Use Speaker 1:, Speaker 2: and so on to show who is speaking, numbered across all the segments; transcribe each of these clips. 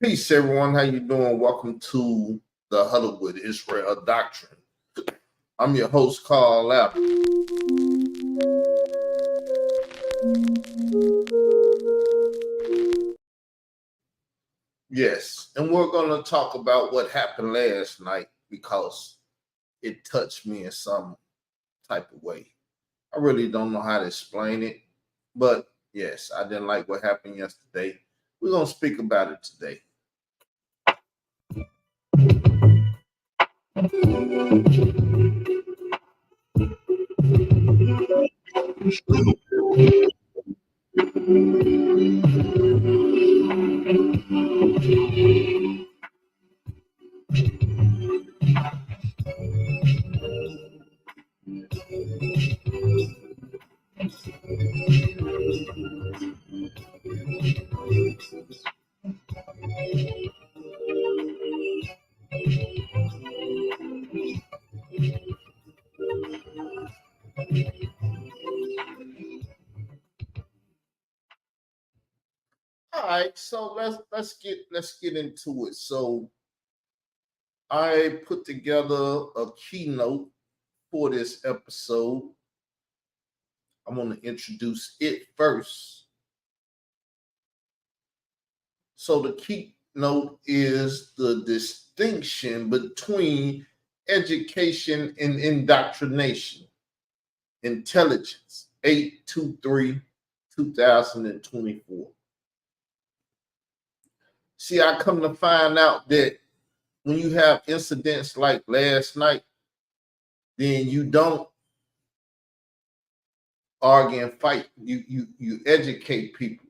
Speaker 1: Peace, everyone. How you doing? Welcome to the Huddle with Israel Doctrine. I'm your host, Carl Lapp. Yes, and we're going to talk about what happened last night because it touched me in some type of way. I really don't know how to explain it, but yes, I didn't like what happened yesterday. We're going to speak about it today. All right, so let's get into it. So I put together a keynote for this episode. I'm going to introduce it first. So the keynote is the distinction between education and indoctrination. Intelligence, 8/23/2024. See, I come to find out that when you have incidents like last night, then you don't argue and fight. You educate people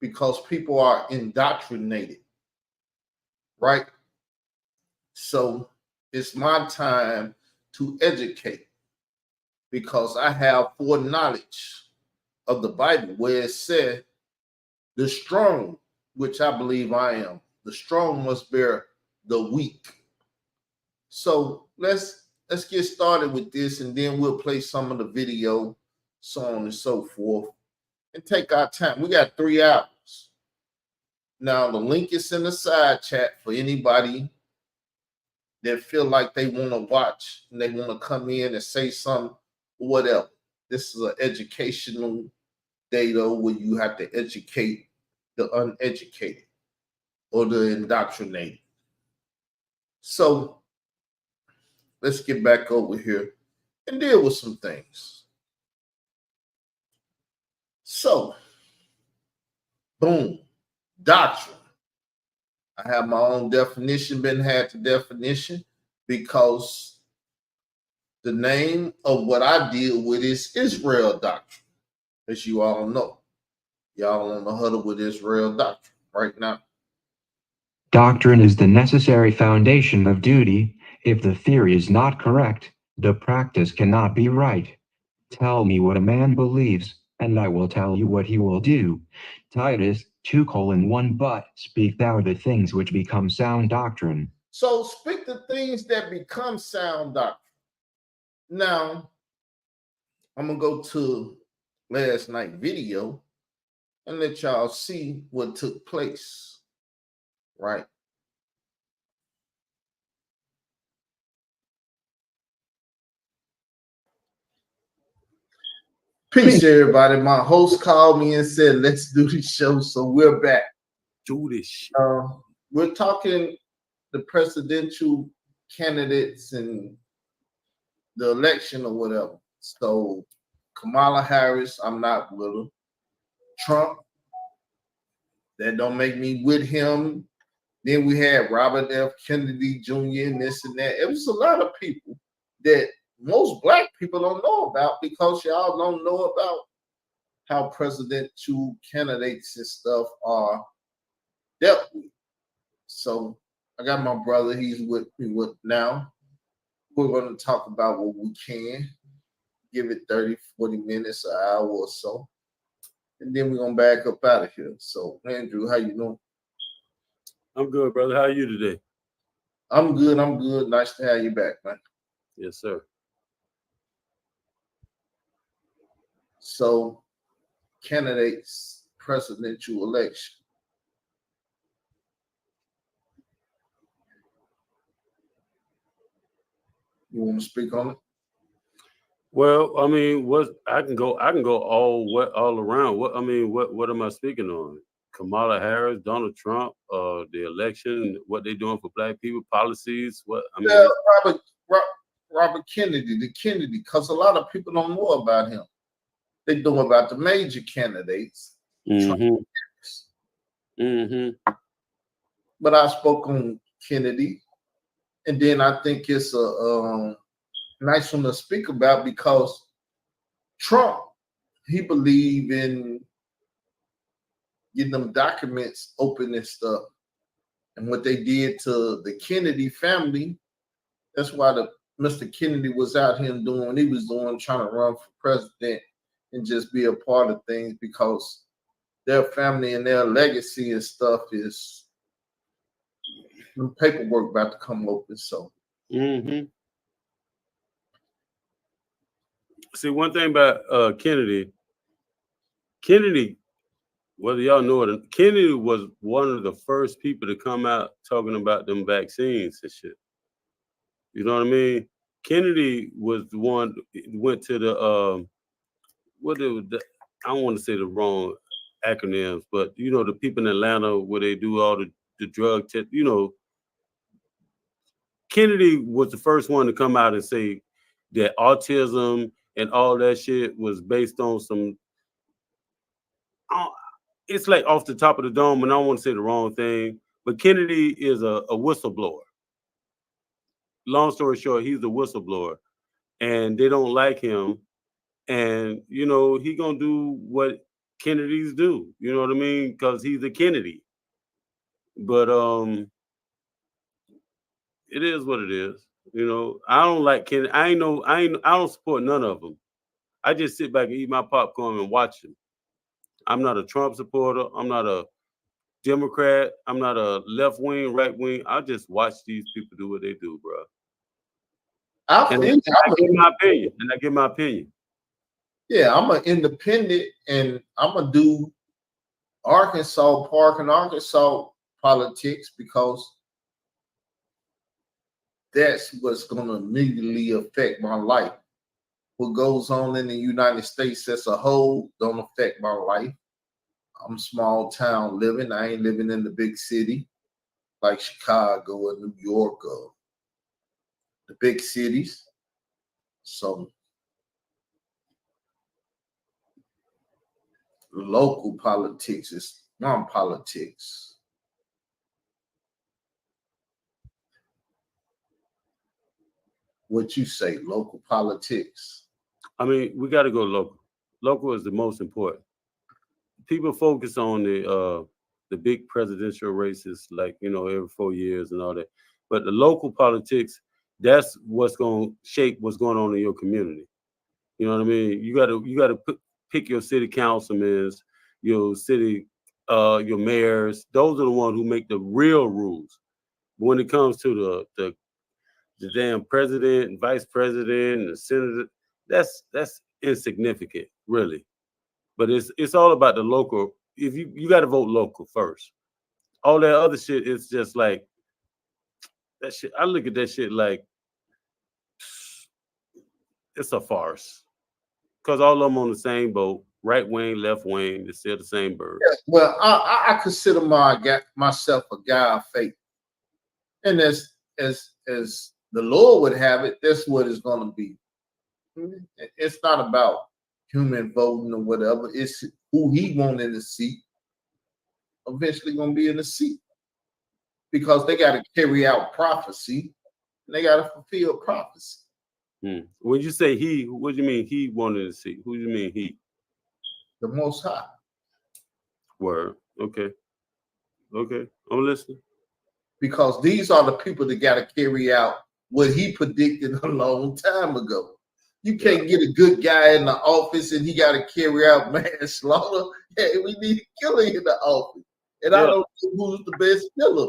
Speaker 1: because people are indoctrinated, right? So it's my time to educate because I have foreknowledge of the Bible where it said, the strong, which I believe I am, the strong must bear the weak. So let's get started with this, and then we'll play some of the video, so on and so forth, and take our time. We got 3 hours. Now the link is in the side chat for anybody that feel like they want to watch and they want to come in and say something, whatever. This is an educational data where you have to educate the uneducated or the indoctrinated. So let's get back over here and deal with some things. So, boom, doctrine. I have my own definition, been had the definition because the name of what I deal with is Israel doctrine, as you all know. Y'all on the Huddle with Israel doctrine right now.
Speaker 2: Doctrine is the necessary foundation of duty. If the theory is not correct, the practice cannot be right. Tell me what a man believes, and I will tell you what he will do. Titus 2:1 But speak thou the things which become sound doctrine.
Speaker 1: So speak the things that become sound doctrine. Now, I'm going to go to last night video and let y'all see what took place, right? Peace, everybody. My host called me and said, let's do the show. So we're back.
Speaker 3: Do this shit.
Speaker 1: We're talking the presidential candidates and the election or whatever. So Kamala Harris, I'm not with her. Trump, that don't make me with him. Then we had Robert F. Kennedy Jr. and this and that. It was a lot of people that most black people don't know about because y'all don't know about how presidential candidates and stuff are dealt with. So I got my brother, he's with me with now. We're going to talk about what we can, give it 30, 40 minutes, an hour or so. And then we're going to back up out of here. So, Andrew, how you doing?
Speaker 3: I'm good, brother. How are you today?
Speaker 1: I'm good. I'm good. Nice to have you back, man.
Speaker 3: Yes, sir.
Speaker 1: So, candidates, presidential election. You want to speak on it?
Speaker 3: Well, I mean, what I can go all around. What am I speaking on? Kamala Harris, Donald Trump, the election, what they doing for black people, policies. What I mean,
Speaker 1: Yeah, Robert, Robert Kennedy, the Kennedy, because a lot of people don't know about him. They know about the major candidates. Trump.
Speaker 3: mm-hmm, mm-hmm.
Speaker 1: But I spoke on Kennedy, and then I think it's a nice one to speak about because Trump, he believed in getting them documents open and stuff. And what they did to the Kennedy family, that's why the Mr. Kennedy was out here doing what he was doing, trying to run for president and just be a part of things because their family and their legacy and stuff is the paperwork about to come open. So
Speaker 3: Mm-hmm. See, one thing about Kennedy, whether y'all know it, Kennedy was one of the first people to come out talking about them vaccines and shit. You know what I mean? Kennedy was the one went to the what it, the, I don't want to say the wrong acronyms, but you know the people in Atlanta where they do all the drug test. You know, Kennedy was the first one to come out and say that autism and all that shit was based on some. It's like off the top of the dome, and I don't want to say the wrong thing, but Kennedy is a whistleblower. Long story short, he's a whistleblower, and they don't like him. And you know he gonna do what Kennedys do. You know what I mean? Because he's a Kennedy. But it is what it is. You know, I don't like Kennedy. I don't support none of them. I just sit back and eat my popcorn and watch them. I'm not a Trump supporter. I'm not a Democrat. I'm not a left wing, right wing. I just watch these people do what they do, bro.
Speaker 1: I
Speaker 3: And,
Speaker 1: feel
Speaker 3: and I give my opinion. And I give my opinion.
Speaker 1: yeah, I'm an independent and I'm gonna do Arkansas Park and Arkansas politics because that's what's gonna immediately affect my life. What goes on in the United States as a whole don't affect my life. I'm small town living. I ain't living in the big city like Chicago or New York or the big cities. So local politics is non-politics. What you say, local politics?
Speaker 3: I mean, we got to go local. Local is the most important. People focus on the big presidential races, like you know, every 4 years and all that. But the local politics, that's what's going to shape what's going on in your community. You know what I mean? You got to pick your city councilmen, your city, your mayors. Those are the ones who make the real rules. But when it comes to the damn president and vice president and the senator, that's insignificant, really. But it's all about the local. If you got to vote local first. All that other shit is just like that shit. I look at that shit like it's a farce because all of them on the same boat, right wing, left wing. They're still the same bird.
Speaker 1: Yeah, well, I consider myself a guy of faith, and as the Lord would have it, that's what it's going to be. It's not about human voting or whatever. It's who he want in the seat. Eventually, going to be in the seat because they got to carry out prophecy. And they got to fulfill prophecy.
Speaker 3: When you say he, what do you mean he wanted to see? Who do you mean he?
Speaker 1: The Most High.
Speaker 3: Word. Okay. Okay. I'm listening.
Speaker 1: Because these are the people that got to carry out what he predicted a long time ago. You can't get a good guy in the office and he got to carry out manslaughter. Hey, we need a killer in the office. And I don't know who's the best killer.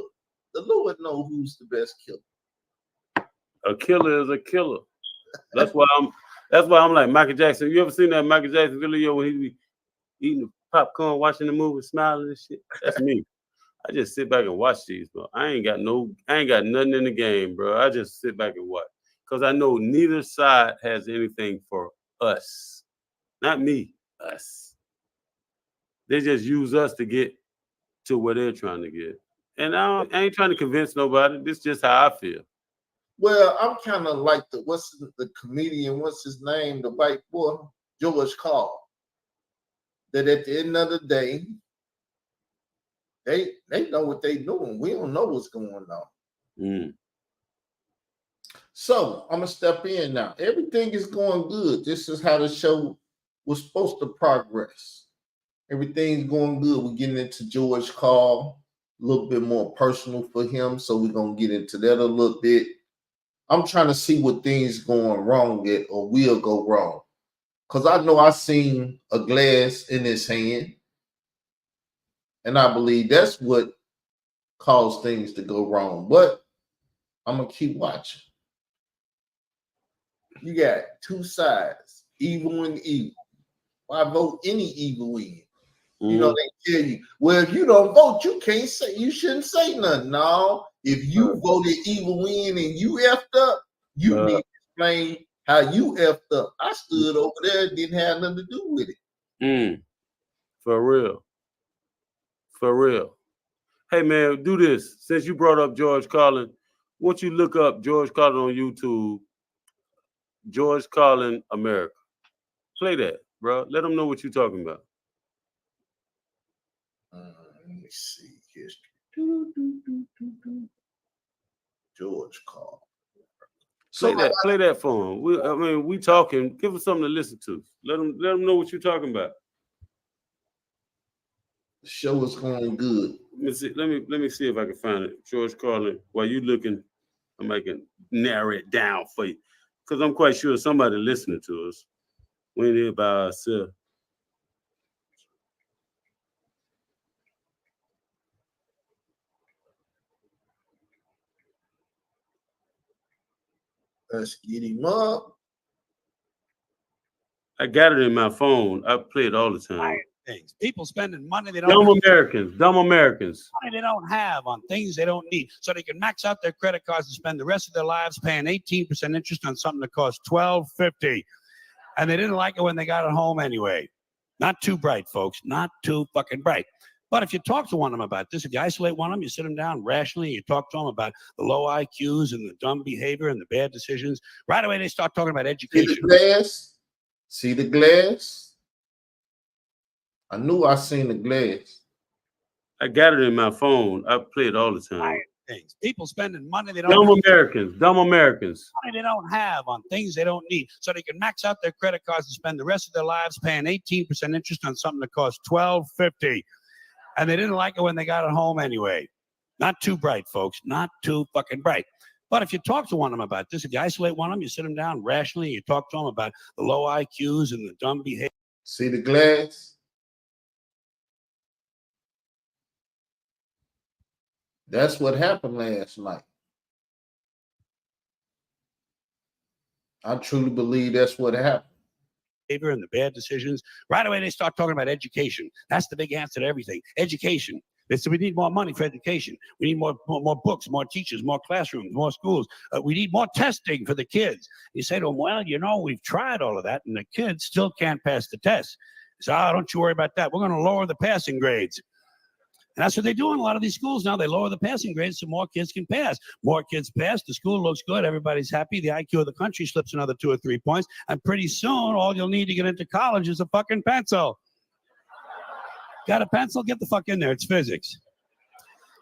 Speaker 1: The Lord knows who's the best killer.
Speaker 3: A killer is a killer. That's why I'm like Michael Jackson. You ever seen that Michael Jackson video when he be eating popcorn, watching the movie, smiling and shit? That's me. I just sit back and watch these, bro. I ain't got nothing in the game, bro. I just sit back and watch. because I know neither side has anything for us. Not me, us. They just use us to get to where they're trying to get. And I ain't trying to convince nobody. This is just how I feel.
Speaker 1: Well, I'm kind of like the comedian, what's his name, the white boy, George Carl. That at the end of the day, they know what they doing. We don't know what's going on.
Speaker 3: Mm.
Speaker 1: So I'm gonna step in now. Everything is going good. This is how the show was supposed to progress. Everything's going good. We're getting into George Carl, a little bit more personal for him. So we're gonna get into that a little bit. I'm trying to see what things going wrong at or will go wrong. Because I know I seen a glass in his hand. And I believe that's what caused things to go wrong. But I'm gonna keep watching. You got two sides, evil and evil. Why vote any evil in? You know, they tell you, well, if you don't vote, you shouldn't say nothing. No, if you voted evil in and you effed up, you need to explain how you effed up. I stood over there, didn't have nothing to do with it.
Speaker 3: For real. For real. Hey man, do this. Since you brought up George Carlin, won't you look up George Carlin on YouTube? George Carlin America. Play that, bro. Let them know what you're talking about.
Speaker 1: Let me see history. George Carlin.
Speaker 3: Play that for him. We talking. Give us something to listen to. Let them know what you're talking about.
Speaker 1: The show is going good.
Speaker 3: Let me see if I can find it. George Carlin. While you looking, I can narrow it down for you, because I'm quite sure somebody listening to us. We ain't here by ourselves.
Speaker 1: Let's get him up.
Speaker 3: I got it in my phone. I play it all the time.
Speaker 4: Things. People spending money they don't
Speaker 3: Dumb
Speaker 4: have.
Speaker 3: Americans.
Speaker 4: Money they don't have on things they don't need. So they can max out their credit cards and spend the rest of their lives paying 18% interest on something that costs $12.50. And they didn't like it when they got it home anyway. Not too bright, folks. Not too fucking bright. But if you talk to one of them about this, if you isolate one of them, you sit them down rationally, you talk to them about the low IQs and the dumb behavior and the bad decisions, right away they start talking about education.
Speaker 1: See the glass? See the glass? I knew I seen the glass.
Speaker 3: I got it in my phone. I play it all the time.
Speaker 4: Things. People spending money they don't have.
Speaker 3: Dumb Americans.
Speaker 4: Money they don't have on things they don't need. So they can max out their credit cards and spend the rest of their lives paying 18% interest on something that costs $12.50. And they didn't like it when they got it home anyway. Not too bright, folks. Not too fucking bright. But if you talk to one of them about this, if you isolate one of them, you sit them down rationally, you talk to them about the low IQs and the dumb behavior.
Speaker 1: See the glass? That's what happened last night. I truly believe that's what happened.
Speaker 4: And the bad decisions, right away they start talking about education. That's the big answer to everything. Education. So we need more money for education. We need more books, more teachers, more classrooms, more schools. We need more testing for the kids. You say to them, well, we've tried all of that, and the kids still can't pass the test. So don't you worry about that. We're going to lower the passing grades. And that's what they do in a lot of these schools now. They lower the passing grades so more kids can pass. More kids pass, the school looks good, everybody's happy, the IQ of the country slips another 2 or 3 points, and pretty soon all you'll need to get into college is a fucking pencil. Got a pencil? Get the fuck in there. It's physics.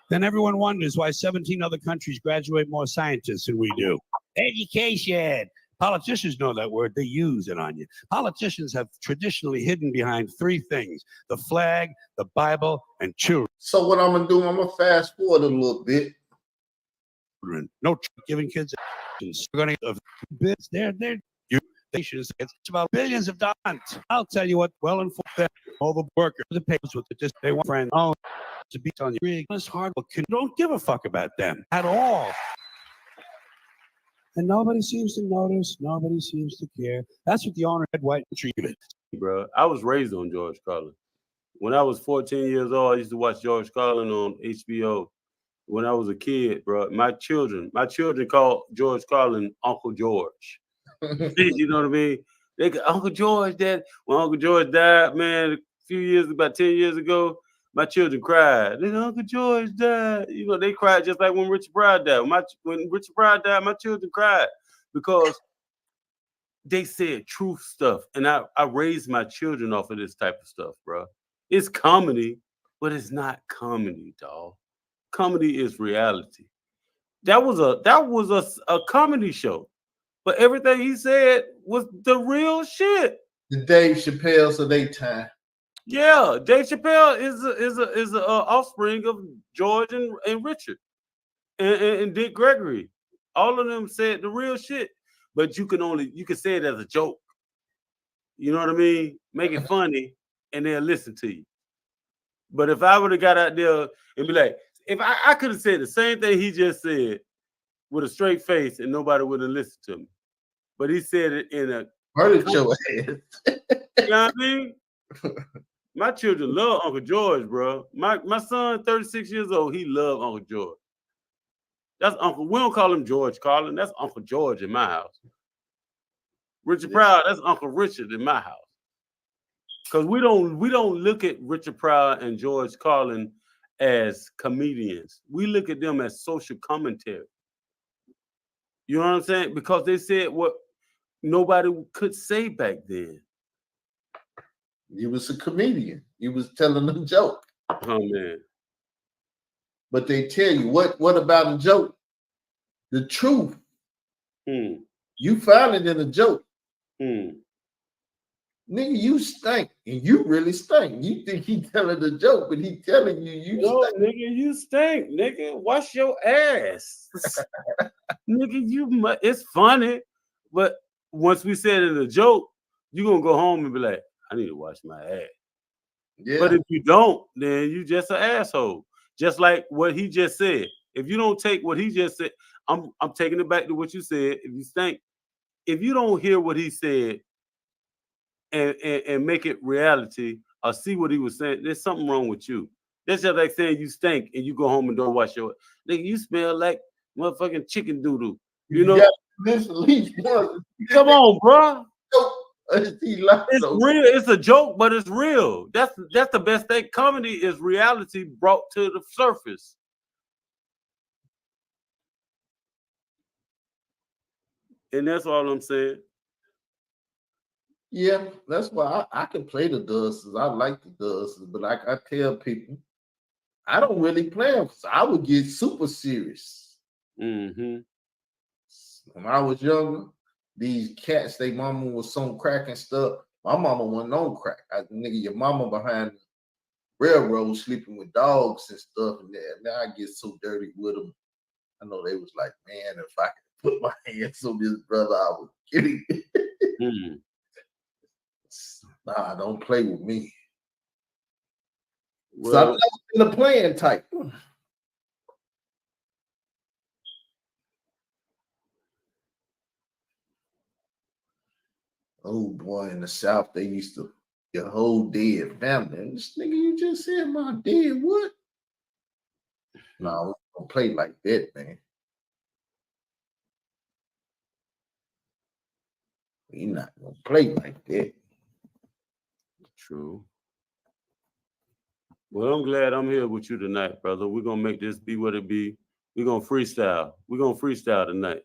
Speaker 4: Then everyone wonders why 17 other countries graduate more scientists than we do. Education. Politicians know that word. They use it on you. Politicians have traditionally hidden behind 3 things: the flag, the Bible, and children.
Speaker 1: So what I'm going to do, I'm going to fast forward a little bit.
Speaker 4: No giving kids they're it's about billions of dollars. I'll tell you what, well informed all the workers, the papers with the they want friends to be telling you this hard don't give a fuck about them at all. And nobody seems to notice. Nobody seems to care. That's what the owner had white treated.
Speaker 3: Bro, I was raised on George Carlin. When I was 14 years old, I used to watch George Carlin on HBO. when I was a kid, bro. My children called George Carlin Uncle George. You know what I mean? They got Uncle George. That when Uncle George died, man, about 10 years ago, my children cried. They said, Uncle George died. You know, they cried just like when Richard Pryor died. When Richard Pryor died, my children cried because they said truth stuff. And I raised my children off of this type of stuff, bro. It's comedy, but it's not comedy, dog. Comedy is reality. That was a comedy show. But everything he said was the real shit.
Speaker 1: The Dave Chappelle's of their time.
Speaker 3: Yeah, Dave Chappelle is a offspring of George and Richard and Dick Gregory. All of them said the real shit, but you can say it as a joke. You know what I mean? Make it funny, and they'll listen to you. But if I would have got out there and be like, if I could have said the same thing he just said with a straight face, and nobody would have listened to me. But he said it in a
Speaker 1: Murdered your ass.
Speaker 3: you know what I mean? My children love Uncle George, bro. My son, 36 years old, he love Uncle George. That's Uncle. We don't call him George Carlin. That's Uncle George in my house. Richard Pryor, that's Uncle Richard in my house. Because we don't look at Richard Pryor and George Carlin as comedians. We look at them as social commentary. You know what I'm saying? Because they said what nobody could say back then.
Speaker 1: You was a comedian. You was telling a joke.
Speaker 3: Oh man.
Speaker 1: But they tell you what about a joke? The truth. You found it in a joke. Nigga, you stink. And you really stink. You think he telling a joke, but he telling you
Speaker 3: no,
Speaker 1: stink.
Speaker 3: Nigga, you stink. Nigga, wash your ass. Nigga, it's funny. But once we said it in a joke, you're going to go home and be like, I need to wash my ass. Yeah. But if you don't, then you just an asshole. Just like what he just said. If you don't take what he just said, I'm taking it back to what you said. If you stink, if you don't hear what he said and make it reality or see what he was saying, there's something wrong with you. That's just like saying you stink and you go home and don't wash your nigga, you smell like motherfucking chicken doodle. You know?
Speaker 1: This at least once.
Speaker 3: Come on, bro.
Speaker 1: It's
Speaker 3: real. It's a joke, but it's real. That's the best thing. Comedy is reality brought to the surface. And that's all I'm saying.
Speaker 1: Yeah, that's why I can play the dusters. I like the dusters, but like I tell people, I don't really play them because I would get super serious. When I was younger, these cats, they mama was on crack and stuff. My mama wasn't on crack. Nigga, your mama behind the railroad sleeping with dogs and stuff. And now I get so dirty with them. I know they was like, man, if I could put my hands on this brother, I would kill him. Nah, don't play with me. Well, so I'm in the playing type. Oh boy, in the South, they used to your whole dead family. And this nigga, you just said my dead what? Nah, we don't play like that, man. We not gonna play like that.
Speaker 3: True. Well, I'm glad I'm here with you tonight, brother. We're gonna make this be what it be. We're gonna freestyle. We're gonna freestyle tonight.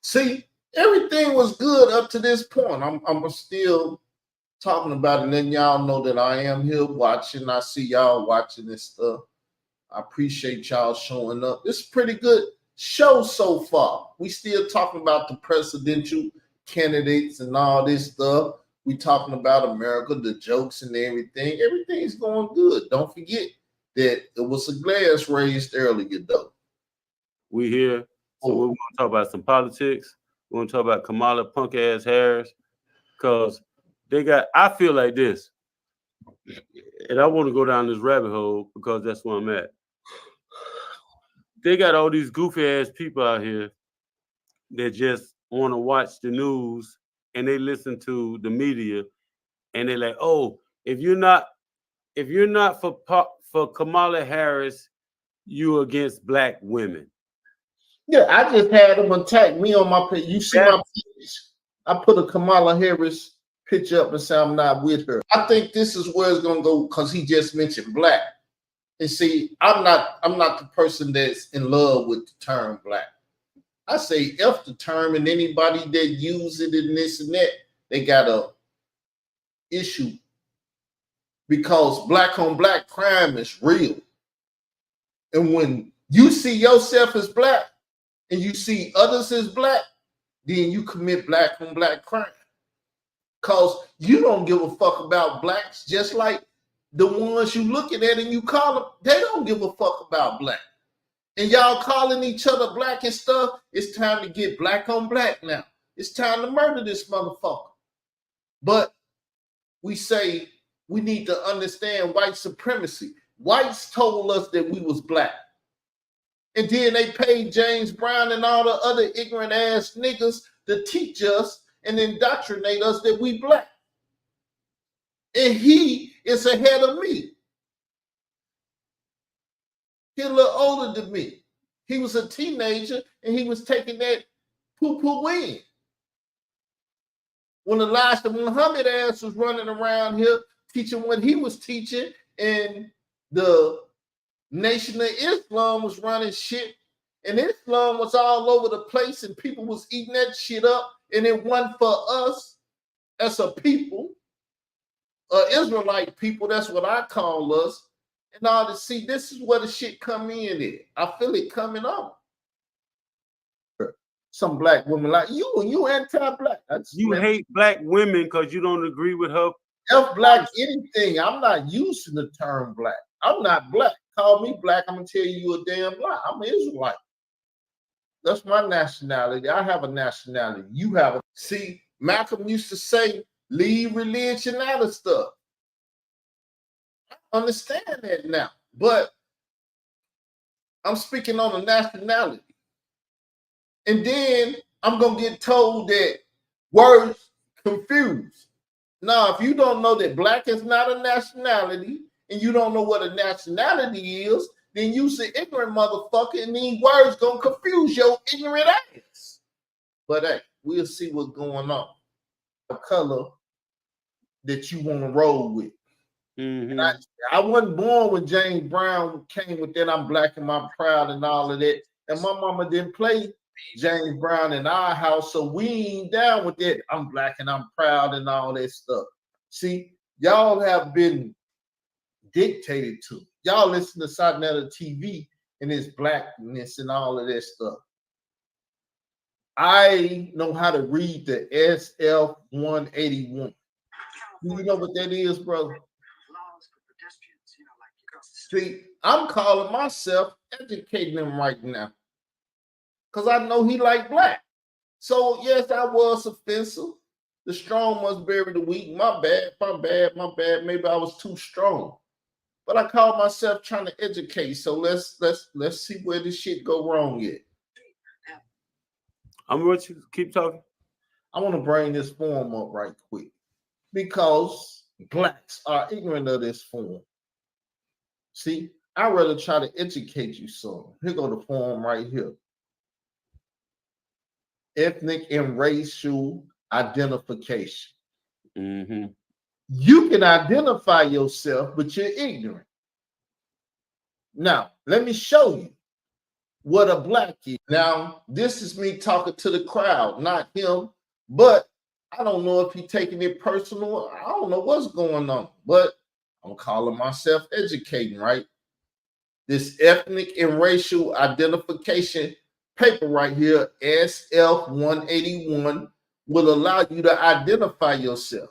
Speaker 1: See, everything was good up to this point. I'm still talking about it, letting y'all know that I am here watching. I see y'all watching this stuff. I appreciate y'all showing up. It's a pretty good show so far. We still talking about the presidential candidates and all this stuff. We talking about America, the jokes and everything. Everything's going good. Don't forget that it was a glass raised earlier, though.
Speaker 3: We here. So we're going to talk about some politics. We're going to talk about Kamala punk ass Harris. Because I feel like this. And I want to go down this rabbit hole because that's where I'm at. They got all these goofy ass people out here that just want to watch the news and they listen to the media and they're like, oh, if you're not for Kamala Harris, you against black women.
Speaker 1: Yeah, I just had them attack me on my page. You see my page? I put a Kamala Harris picture up and say I'm not with her. I think this is where it's gonna go because he just mentioned black. And see, I'm not the person that's in love with the term black. I say F the term, and anybody that use it and this and that, they got a issue because black on black crime is real. And when you see yourself as black and you see others as black, then you commit black on black crime. Because you don't give a fuck about blacks, just like the ones you looking at and you call them, they don't give a fuck about black. And y'all calling each other black and stuff, it's time to get black on black now. It's time to murder this motherfucker. But we say we need to understand white supremacy. Whites told us that we was black. And then they paid James Brown and all the other ignorant ass niggas to teach us and indoctrinate us that we black. And he is ahead of me. He's a little older than me. He was a teenager and he was taking that poo-poo in. When Elijah Muhammad ass was running around here teaching what he was teaching, and the Nation of Islam was running shit, and Islam was all over the place, and people was eating that shit up, and it wasn't for us as a people, Israelite people, that's what I call us, and all to see this is where the shit come in at. I feel it coming on. Some black women like you anti-black.
Speaker 3: You hate black women because you don't agree with her.
Speaker 1: F black anything. I'm not using the term black. I'm not black. Call me black, I'm gonna tell you a damn lie. I'm an Israelite. That's my nationality. I have a nationality. You have a. See, Malcolm used to say, leave religion out of stuff. I understand that now, but I'm speaking on a nationality. And then I'm gonna get told that words confused. Now, if you don't know that black is not a nationality, and you don't know what a nationality is, then you's an ignorant motherfucker, and these words gonna confuse your ignorant ass. But hey, we'll see what's going on. The color that you want to roll with.
Speaker 3: Mm-hmm.
Speaker 1: And I wasn't born when James Brown came with that I'm black and I'm proud and all of that. And my mama didn't play James Brown in our house, so we ain't down with that. I'm black and I'm proud and all that stuff. See, y'all have been dictated to. Y'all listen to Satnetta TV and its blackness and all of that stuff. I know how to read the SF 181. Do you know what that is, brother? See, I'm calling myself educating him right now because I know he like black. So yes, I was offensive. The strong must bury the weak. My bad, my bad, my bad. Maybe I was too strong. But I call myself trying to educate. So let's see where this shit go wrong yet.
Speaker 3: I'm going to keep talking.
Speaker 1: I want to bring this form up right quick because blacks are ignorant of this form. See, I'd rather try to educate you some. Here go the form right here. Ethnic and racial identification.
Speaker 3: Mm-hmm.
Speaker 1: You can identify yourself, but you're ignorant. Now, let me show you what a black is. Now, this is me talking to the crowd, not him, but I don't know if he's taking it personal. I don't know what's going on, but I'm calling myself educating, right? This ethnic and racial identification paper right here, SF 181, will allow you to identify yourself.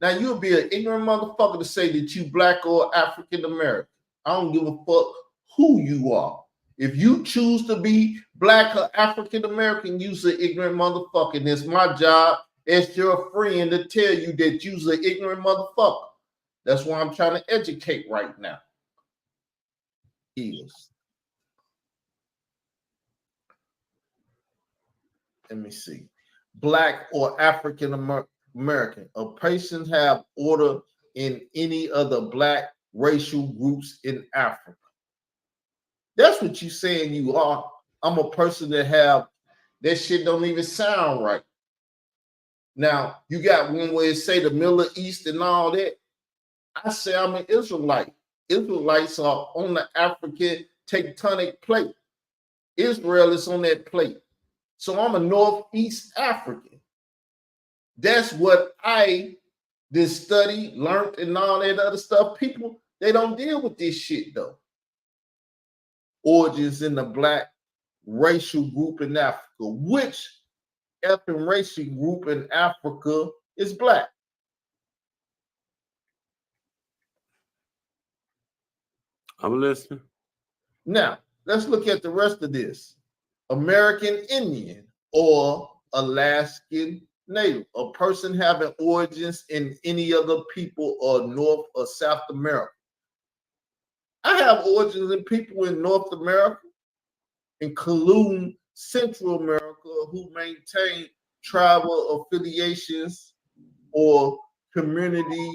Speaker 1: Now, you'll be an ignorant motherfucker to say that you black or African American. I don't give a fuck who you are. If you choose to be black or African American, you's an ignorant motherfucker. And it's my job as your friend to tell you that you's an ignorant motherfucker. That's why I'm trying to educate right now. Let me see. Black or African American. A person have order in any other black racial groups in Africa. That's what you saying you are. I'm a person that have that shit don't even sound right. Now, you got one way to say the Middle East and all that. I say I'm an Israelite. Israelites are on the African tectonic plate. Israel is on that plate. So I'm a Northeast African. That's what I did study, learned, and all that other stuff. People, they don't deal with this shit though. Origins in the black racial group in Africa. Which ethnic racial group in Africa is black?
Speaker 3: I'm listening.
Speaker 1: Now, let's look at the rest of this. American Indian or Alaskan Native, a person having origins in any other people or North or South America. I have origins in people in North America, including Central America, who maintain tribal affiliations or community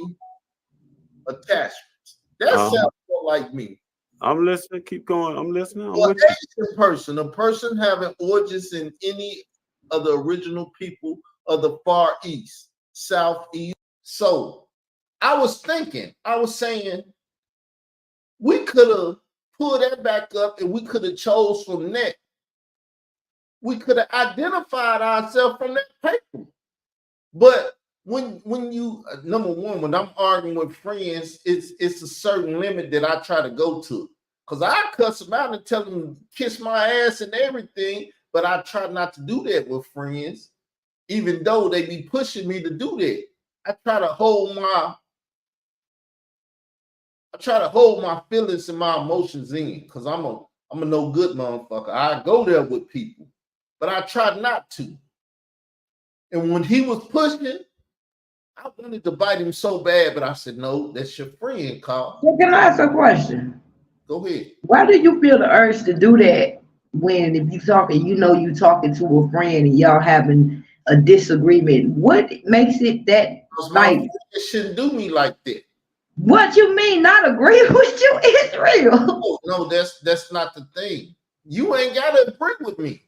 Speaker 1: attachments. That sounds more like me.
Speaker 3: I'm listening. Keep going. I'm listening. I'm
Speaker 1: Or
Speaker 3: with you.
Speaker 1: Asian person, a person having origins in any of the original people of the Far East, Southeast. So I was saying, we could have pulled that back up and we could have chose from that. We could have identified ourselves from that paper. But when you, number one, when I'm arguing with friends, it's a certain limit that I try to go to. Because I cuss them out and tell them kiss my ass and everything, but I try not to do that with friends, even though they be pushing me to do that. I try to hold my feelings and my emotions in, because I'm a no good motherfucker. I go there with people, but I try not to. And when he was pushing, I wanted to bite him so bad, but I said, no, that's your friend, Carl.
Speaker 5: So can I ask a question?
Speaker 1: Go ahead.
Speaker 5: Why do you feel the urge to do that when if you talking, you talking to a friend and y'all having a disagreement? What makes it that like
Speaker 1: It shouldn't do me like that.
Speaker 5: what you mean not agree with you, Israel?
Speaker 1: No, that's not the thing. You ain't gotta agree with me.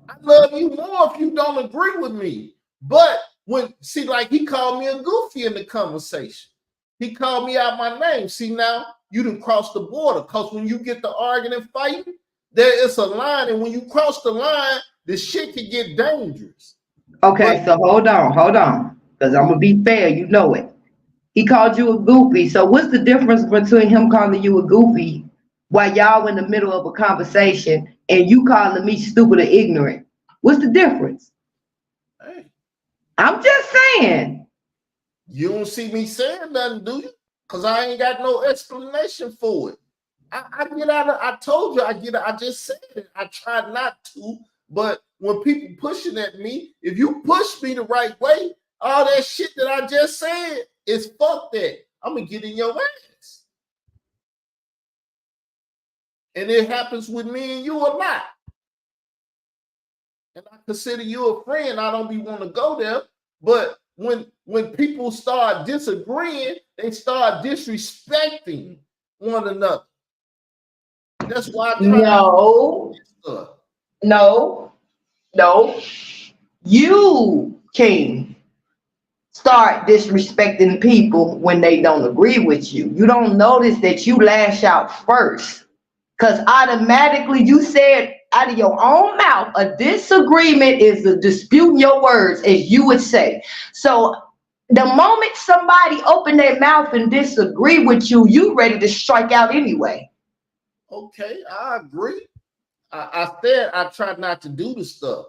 Speaker 1: I love you more if you don't agree with me. But like he called me a goofy in the conversation. He called me out my name. See, now you done crossed the border, because when you get to arguing and fighting, there is a line, and when you cross the line, the shit can get dangerous.
Speaker 5: Okay, so hold on, because I'm gonna be fair, you know it. He called you a goofy. So what's the difference between him calling you a goofy while y'all in the middle of a conversation and you calling me stupid or ignorant? What's the difference?
Speaker 1: Hey,
Speaker 5: I'm just saying.
Speaker 1: you don't see me saying nothing, do you? Because I ain't got no explanation for it. I get out of, I told you, I just said it. I try not to, but when people pushing at me, if you push me the right way, all that shit that I just said is fuck that. I'm gonna get in your ass. And it happens with me and you a lot. And I consider you a friend. I don't be want to go there. But when people start disagreeing, they start disrespecting one another. That's why I try
Speaker 5: No. You can start disrespecting people when they don't agree with you. You don't notice that you lash out first. Because automatically you said out of your own mouth, a disagreement is a dispute in your words, as you would say. So the moment somebody open their mouth and disagree with you, you ready to strike out anyway.
Speaker 1: Okay, I agree. I said I try not to do the stuff.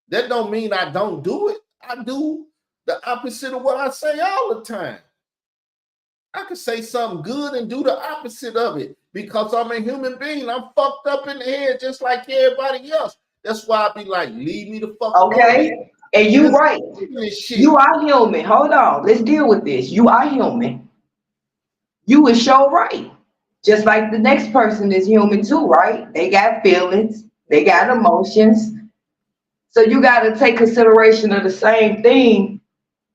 Speaker 1: That don't mean I don't do it. I do the opposite of what I say all the time. I could say something good and do the opposite of it because I'm a human being. I'm fucked up in the head just like everybody else. That's why I be like, leave me the fuck alone.
Speaker 5: Okay, and you right. You are human. Hold on, let's deal with this. You are human. You is sure right. Just like the next person is human too, right? They got feelings, they got emotions. So you got to take consideration of the same thing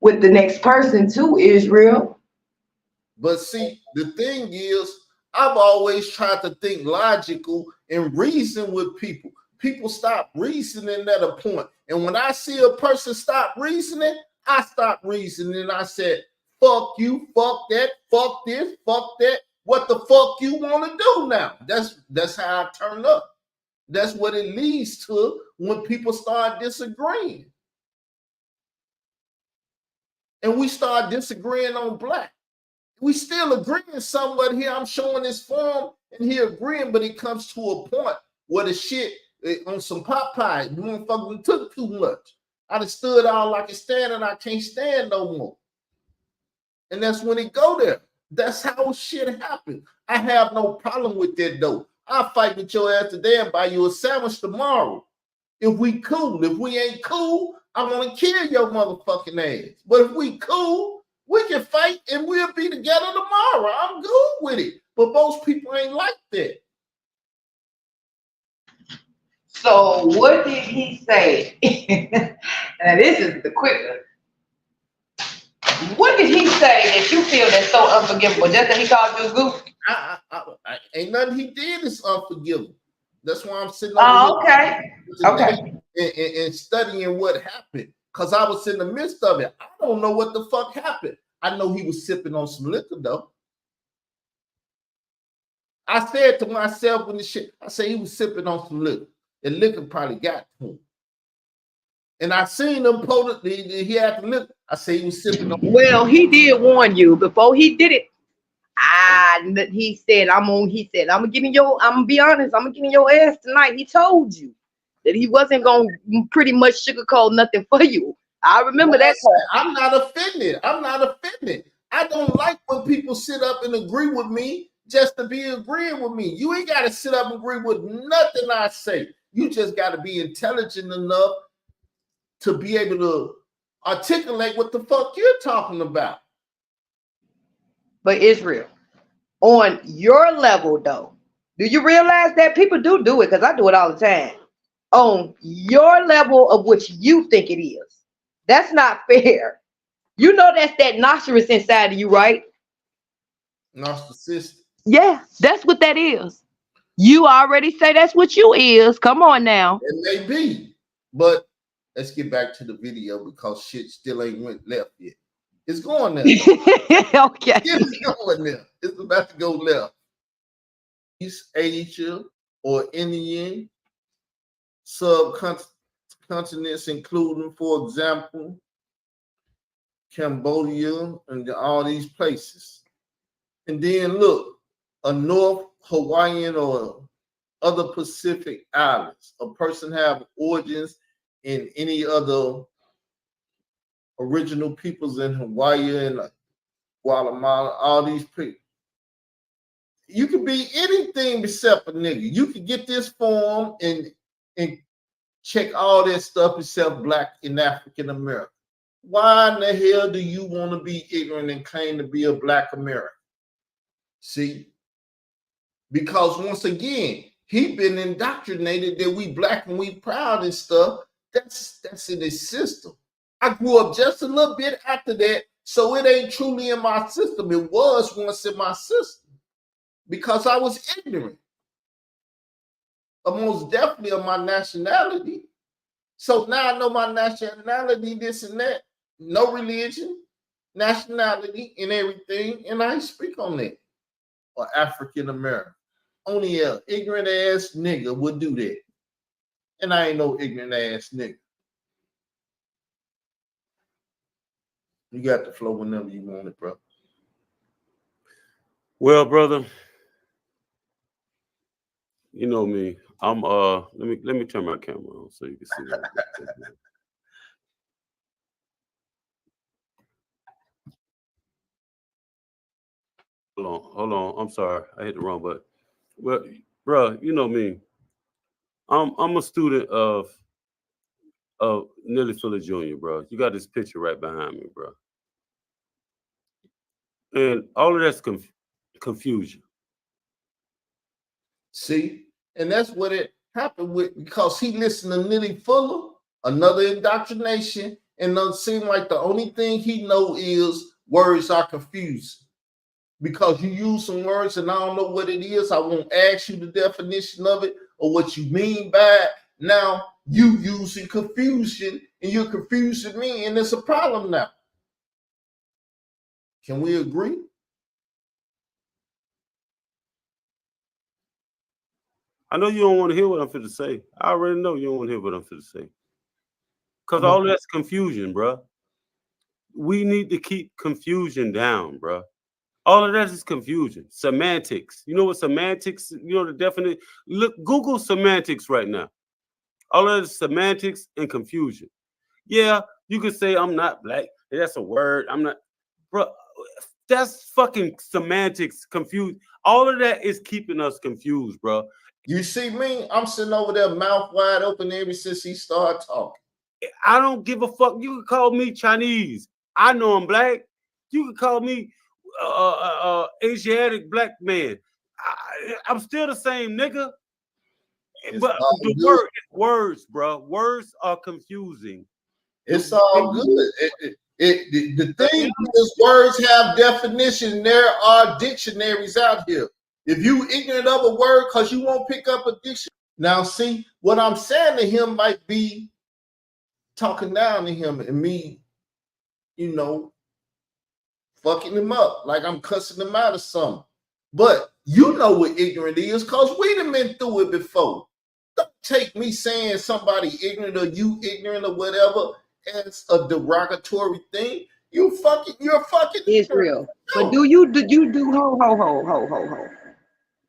Speaker 5: with the next person too, Israel.
Speaker 1: But see, the thing is, I've always tried to think logical and reason with people. People stop reasoning at a point. And when I see a person stop reasoning, I stop reasoning. I said, fuck you, fuck that, fuck this, fuck that. What the fuck you want to do now? That's how I turn up. That's what it leads to when people start disagreeing. And we start disagreeing on black. We still agreeing somewhat here. I'm showing this form and he agreeing, but it comes to a point where the shit on some Popeye, you motherfucking took too much. I done stood all like a stand and I can't stand no more. And that's when it go there. That's how shit happens. I have no problem with that though. I'll fight with your ass today and buy you a sandwich tomorrow. If we cool. If we ain't cool, I want to kill your motherfucking ass. But if we cool, we can fight and we'll be together tomorrow. I'm good with it. But most people ain't like that.
Speaker 5: So what did he say? Now this is the quicker. What did he say that you feel that's so unforgivable? Just that he called you a goof?
Speaker 1: Ain't nothing he did is unforgivable. That's why I'm sitting
Speaker 5: Oh,
Speaker 1: over
Speaker 5: okay. Okay.
Speaker 1: and studying what happened. Because I was in the midst of it. I don't know what the fuck happened. I know he was sipping on some liquor, though. I said to myself when the shit, I said he was sipping on some liquor. The liquor probably got to him. And I seen him he had the liquor. I said he was sipping on.
Speaker 5: Well, he did warn you before he did it. He said, I'm gonna be honest, I'm gonna give you your ass tonight. He told you that he wasn't gonna pretty much sugarcoat nothing for you. I remember that part.
Speaker 1: I'm not offended. I don't like when people sit up and agree with me just to be agreeing with me. You ain't got to sit up and agree with nothing I say. You just got to be intelligent enough to be able to articulate what the fuck you're talking about.
Speaker 5: But Israel, on your level though, do you realize that people do it? Because I do it all the time. On your level of which you think it is. That's not fair. You know that's that narcissist inside of you, right?
Speaker 1: Narcissist.
Speaker 5: Yeah, that's what that is. You already say that's what you is. Come on now.
Speaker 1: It may be, but let's get back to the video because shit still ain't went left yet. It's going there.
Speaker 5: Okay.
Speaker 1: It's going there. It's about to go left. East Asia or Indian subcontinents, including, for example, Cambodia and all these places. And then look, a North Hawaiian or other Pacific islands. A person have origins in any other original peoples in Hawaii and Guatemala, all these people. You can be anything except a nigga. You can get this form and check all that stuff except black and African American. Why in the hell do you want to be ignorant and claim to be a black American? See? Because once again, he been indoctrinated that we black and we proud and stuff. That's in his system. I grew up just a little bit after that, so it ain't truly in my system. It was once in my system because I was ignorant. But most definitely of my nationality. So now I know my nationality, this and that. No religion, nationality, and everything, and I speak on that. Or African American. Only a ignorant ass nigga would do that. And I ain't no ignorant ass nigga. You got the flow whenever you want it, bro.
Speaker 3: Well, brother, you know me. I'm let me turn my camera on so you can see what I'm doing. Hold on. I'm sorry. I hit the wrong button. Well, bro, you know me. I'm a student of Nelly Fuller Jr., bro. You got this picture right behind me, bro. And all of that's confusion.
Speaker 1: See? And that's what it happened with because he listened to Nelly Fuller, another indoctrination, and it seemed like the only thing he know is words are confusing. because you use some words and I don't know what it is. I won't ask you the definition of it or what you mean by it. Now you using confusion and you're confusing me, and it's a problem now. Can we agree?
Speaker 3: I know you don't want to hear what I'm finna say. I already know you don't want to hear what I'm finna say. Because all that's confusion, bro. We need to keep confusion down, bro. All of that is confusion. Semantics. You know what semantics, you know the definite. Look, Google semantics right now. All of that is semantics and confusion. Yeah, you could say I'm not black. That's a word. I'm not, bro. That's fucking semantics, confused. All of that is keeping us confused, bro.
Speaker 1: You see me? I'm sitting over there, mouth wide open ever since he started talking.
Speaker 3: I don't give a fuck. You can call me Chinese. I know I'm black. You can call me Asiatic black man. I'm still the same nigga.
Speaker 1: It's
Speaker 3: But
Speaker 1: all
Speaker 3: the
Speaker 1: good.
Speaker 3: words, bro. Words are confusing.
Speaker 1: It's all good. The thing is, words have definition. There are dictionaries out here. If you ignorant of a word because you won't pick up a dictionary. Now, see, what I'm saying to him might be talking down to him and me, you know, fucking him up, like I'm cussing him out or something. But you know what ignorant is because we done been through it before. Don't take me saying somebody ignorant or you ignorant or whatever as a derogatory thing. You're fucking
Speaker 5: It's real. But do you do ho.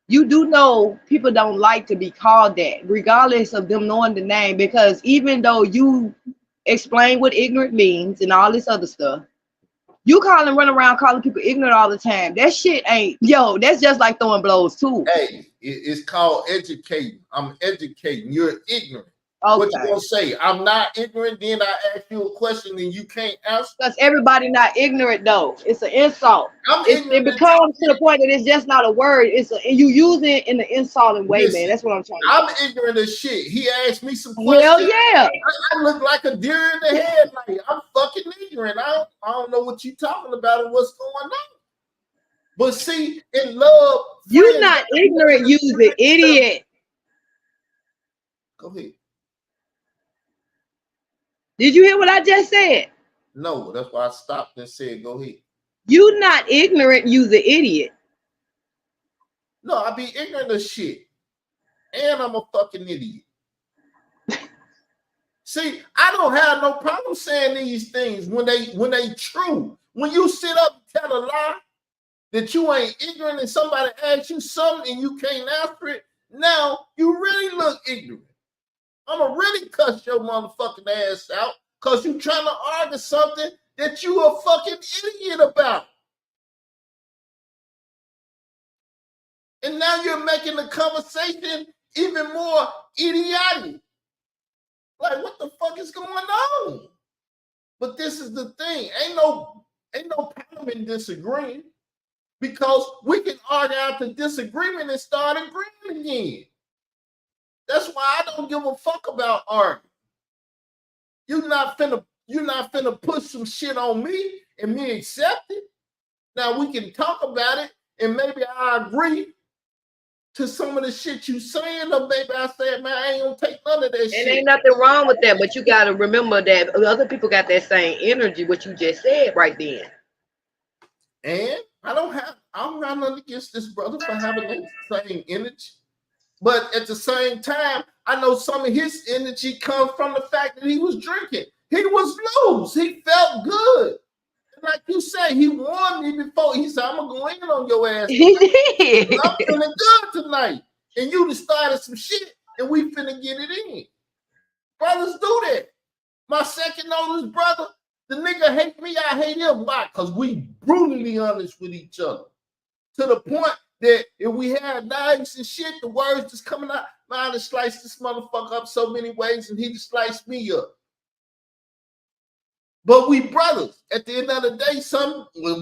Speaker 5: You do know people don't like to be called that, regardless of them knowing the name, because even though you explain what ignorant means and all this other stuff, you run around calling people ignorant all the time. That shit ain't, that's just like throwing blows too.
Speaker 1: Hey, it's called educating. I'm educating. You're ignorant.
Speaker 5: Okay.
Speaker 1: What you gonna say? I'm not ignorant. Then I ask you a question and you can't answer.
Speaker 5: Because everybody not ignorant though. It's an insult. It becomes to the point that it's just not a word. You use it in an insulting way, man. That's what I'm trying to
Speaker 1: I'm ignorant of shit. He asked me some questions.
Speaker 5: Hell yeah.
Speaker 1: I look like a deer in the headlight. I'm fucking ignorant. I don't know what you're talking about or what's going on. But see, in love,
Speaker 5: you're not ignorant, you's an idiot.
Speaker 1: Go ahead.
Speaker 5: Did you hear what I just said?
Speaker 1: No, that's why I stopped and said, go ahead.
Speaker 5: You not ignorant, you's an idiot.
Speaker 1: No, I be ignorant of shit. And I'm a fucking idiot. See, I don't have no problem saying these things when they true. When you sit up and tell a lie that you ain't ignorant and somebody asks you something and you can't answer it, now you really look ignorant. I'ma really cuss your motherfucking ass out because you trying to argue something that you a fucking idiot about. And now you're making the conversation even more idiotic. Like, what the fuck is going on? But this is the thing. Ain't no problem in disagreeing because we can argue out the disagreement and start agreeing again. That's why I don't give a fuck about arguing. You're not finna push some shit on me and me accept it. Now we can talk about it and maybe I agree to some of the shit you saying, or maybe I said, man, I ain't gonna take none of that shit.
Speaker 5: And ain't nothing wrong with that, but you gotta remember that other people got that same energy, what you just said right then.
Speaker 1: And I don't have nothing against this brother for having that same energy. But at the same time, I know some of his energy comes from the fact that he was drinking. He was loose. He felt good. Like you say, he warned me before. He said, I'm gonna go in on your ass.
Speaker 5: He did.
Speaker 1: I'm feeling good tonight. And you just started some shit and we finna get it in. Brothers do that. My second oldest brother, the nigga hate me, I hate him. Why? Because we brutally honest with each other. To the point that if we had knives and shit, the words just coming out, man, I just sliced this motherfucker up so many ways and he just sliced me up. But we brothers. At the end of the day,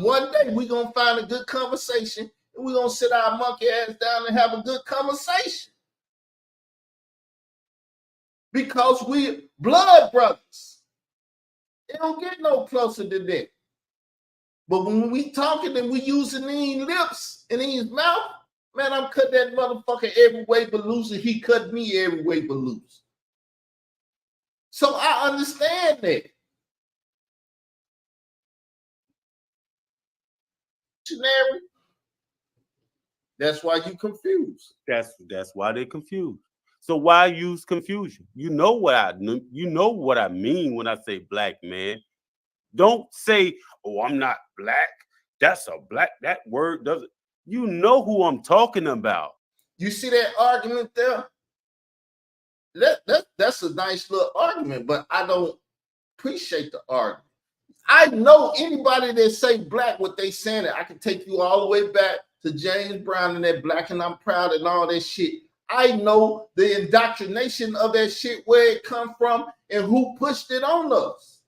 Speaker 1: one day we gonna find a good conversation and we gonna sit our monkey ass down and have a good conversation. Because we blood brothers. It don't get no closer than that. But when we talking and we using these lips and these mouth, man, I'm cutting that motherfucker every way but loose, and he cut me every way but loose. So I understand that. That's why you confused.
Speaker 3: That's why they confused. So why use confusion? You know what I mean when I say black, man. Don't say, "Oh, I'm not black." That's a black. That word doesn't. You know who I'm talking about.
Speaker 1: You see that argument there? That's a nice little argument, but I don't appreciate the argument. I know anybody that say black, what they saying, I can take you all the way back to James Brown and that black and I'm proud and all that shit. I know the indoctrination of that shit, where it come from and who pushed it on us.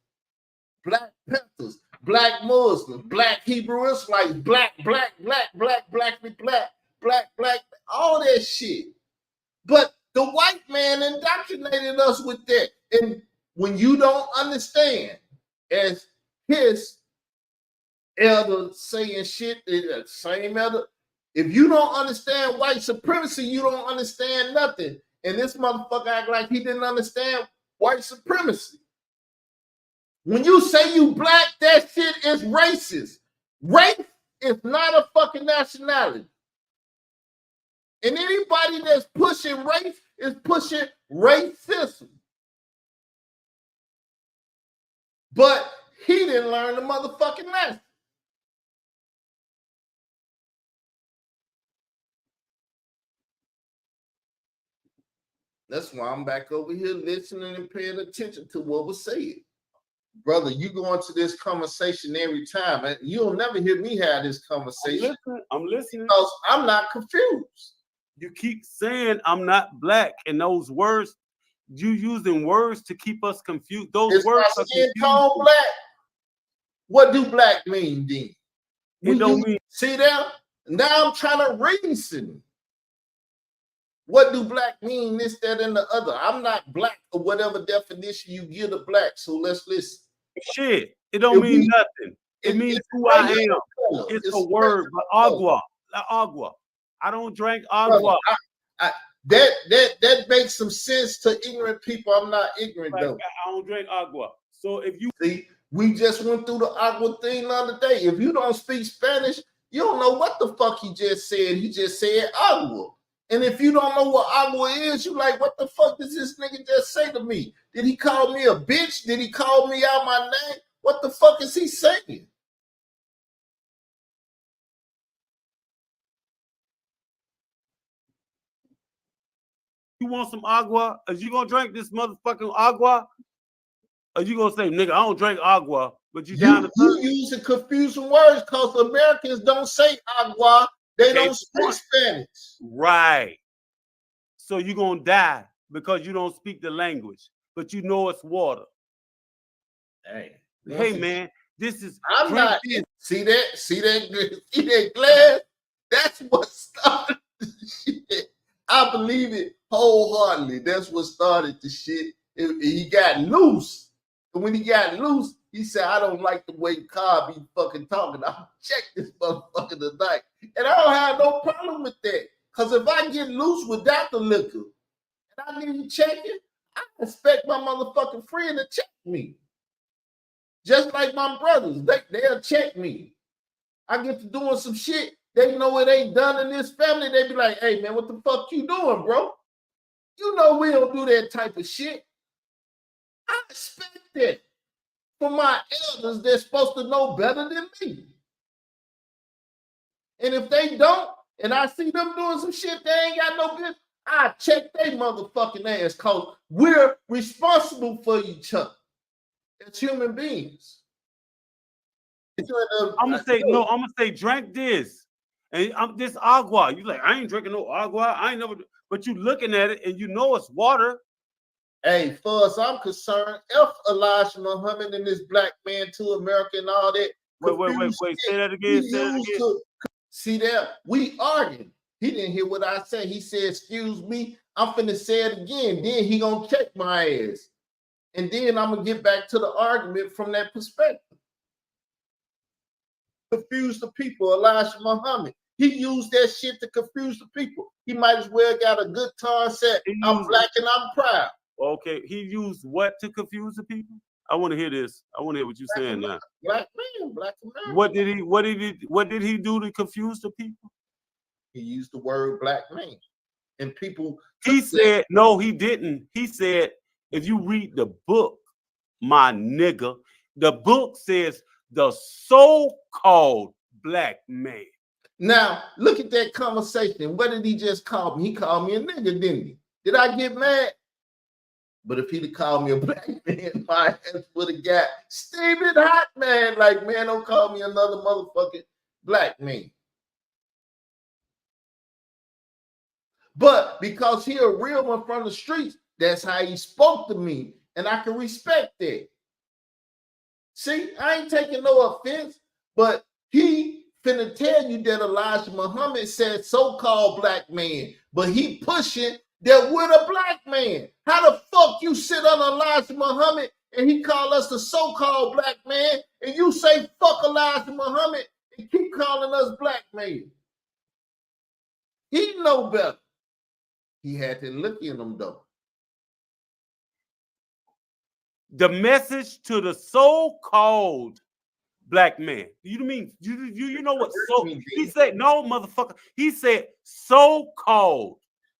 Speaker 1: Black Panthers, black Muslims, black Hebrew Israelites, black, all that shit. But the white man indoctrinated us with that. And when you don't understand, as his elder saying shit, same elder, if you don't understand white supremacy, you don't understand nothing. And this motherfucker act like he didn't understand white supremacy. When you say you black, that shit is racist. Race is not a fucking nationality. And anybody that's pushing race is pushing racism. But he didn't learn the motherfucking lesson. That's why I'm back over here listening and paying attention to what was said. Brother, you go into this conversation every time, and you'll never hear me have this conversation.
Speaker 3: I'm listening.
Speaker 1: Because I'm not confused.
Speaker 3: You keep saying I'm not black, and those words, you using words to keep us confused. Those words are
Speaker 1: skin tone black. What do black mean then?
Speaker 3: It don't mean.
Speaker 1: See that? Now I'm trying to reason. What do black mean? This, that, and the other. I'm not black or whatever definition you give to black. So let's listen.
Speaker 3: Shit, it don't mean nothing. It means who I am. It's a word, but agua, agua. I don't drink agua.
Speaker 1: That makes some sense to ignorant people. I'm not ignorant though.
Speaker 3: I don't drink agua. So if you
Speaker 1: see, we just went through the agua thing the other day. If you don't speak Spanish, you don't know what the fuck he just said. He just said agua. And if you don't know what agua is, you like, what the fuck does this nigga just say to me? Did he call me a bitch? Did he call me out my name? What the fuck is he saying?
Speaker 3: You want some agua? Are you gonna drink this motherfucking agua? Are you gonna say, nigga, I don't drink agua, but you down to
Speaker 1: you using confusing words because Americans don't say agua. They don't speak Spanish.
Speaker 3: Right. So you're gonna die because you don't speak the language, but you know it's water. Hey man, this is
Speaker 1: I'm not see that glass? That's what started the shit. I believe it wholeheartedly. That's what started the shit. He got loose. And when he got loose, he said, I don't like the way Carl be fucking talking. I'll check this motherfucker tonight. And I don't have no problem with that. Because if I get loose without the liquor and I need to check it, I expect my motherfucking friend to check me. Just like my brothers, they'll check me. I get to doing some shit. They know it ain't done in this family. They be like, hey, man, what the fuck you doing, bro? You know we don't do that type of shit. I expect that from my elders. They're supposed to know better than me. And if they don't, and I see them doing some shit they ain't got no business, I check they motherfucking ass because we're responsible for each other as human beings.
Speaker 3: I'm gonna say drink this. And this agua. You like, I ain't drinking no agua. I ain't never, but you looking at it and you know it's water.
Speaker 1: Hey, far as I'm concerned, F Elijah Muhammad and this black man to America and all that.
Speaker 3: Wait. Say that again.
Speaker 1: See that? We arguing. He didn't hear what I said. He said, excuse me. I'm finna say it again. Then he gonna check my ass. And then I'm gonna get back to the argument from that perspective. confuse the people, Elijah Muhammad. He used that shit to confuse the people. He might as well got a good time set. I'm black and I'm proud.
Speaker 3: Okay, he used what to confuse the people? I want to hear this. I want to hear what you're saying now.
Speaker 1: Black man, black American.
Speaker 3: What did he do to confuse the people?
Speaker 1: He used the word black man. And people
Speaker 3: He said, no, he didn't. He said, if you read the book, my nigga, the book says the so-called black man.
Speaker 1: Now, look at that conversation. What did he just call me? He called me a nigga, didn't he? Did I get mad? But if he'd have called me a black man, my ass would have got steaming hot, man. Like, man, don't call me another motherfucking black man. But because he a real one from the streets, that's how he spoke to me. And I can respect that. See, I ain't taking no offense, but he finna tell you that Elijah Muhammad said so-called black man, but he pushing that we're a black man. How the fuck you sit on Elijah Muhammad and he call us the so-called black man, and you say fuck Elijah Muhammad and keep calling us black men? He know better. He had to look in them though.
Speaker 3: The message to the so-called black man. You mean you know what? So he said no, motherfucker. He said so-called.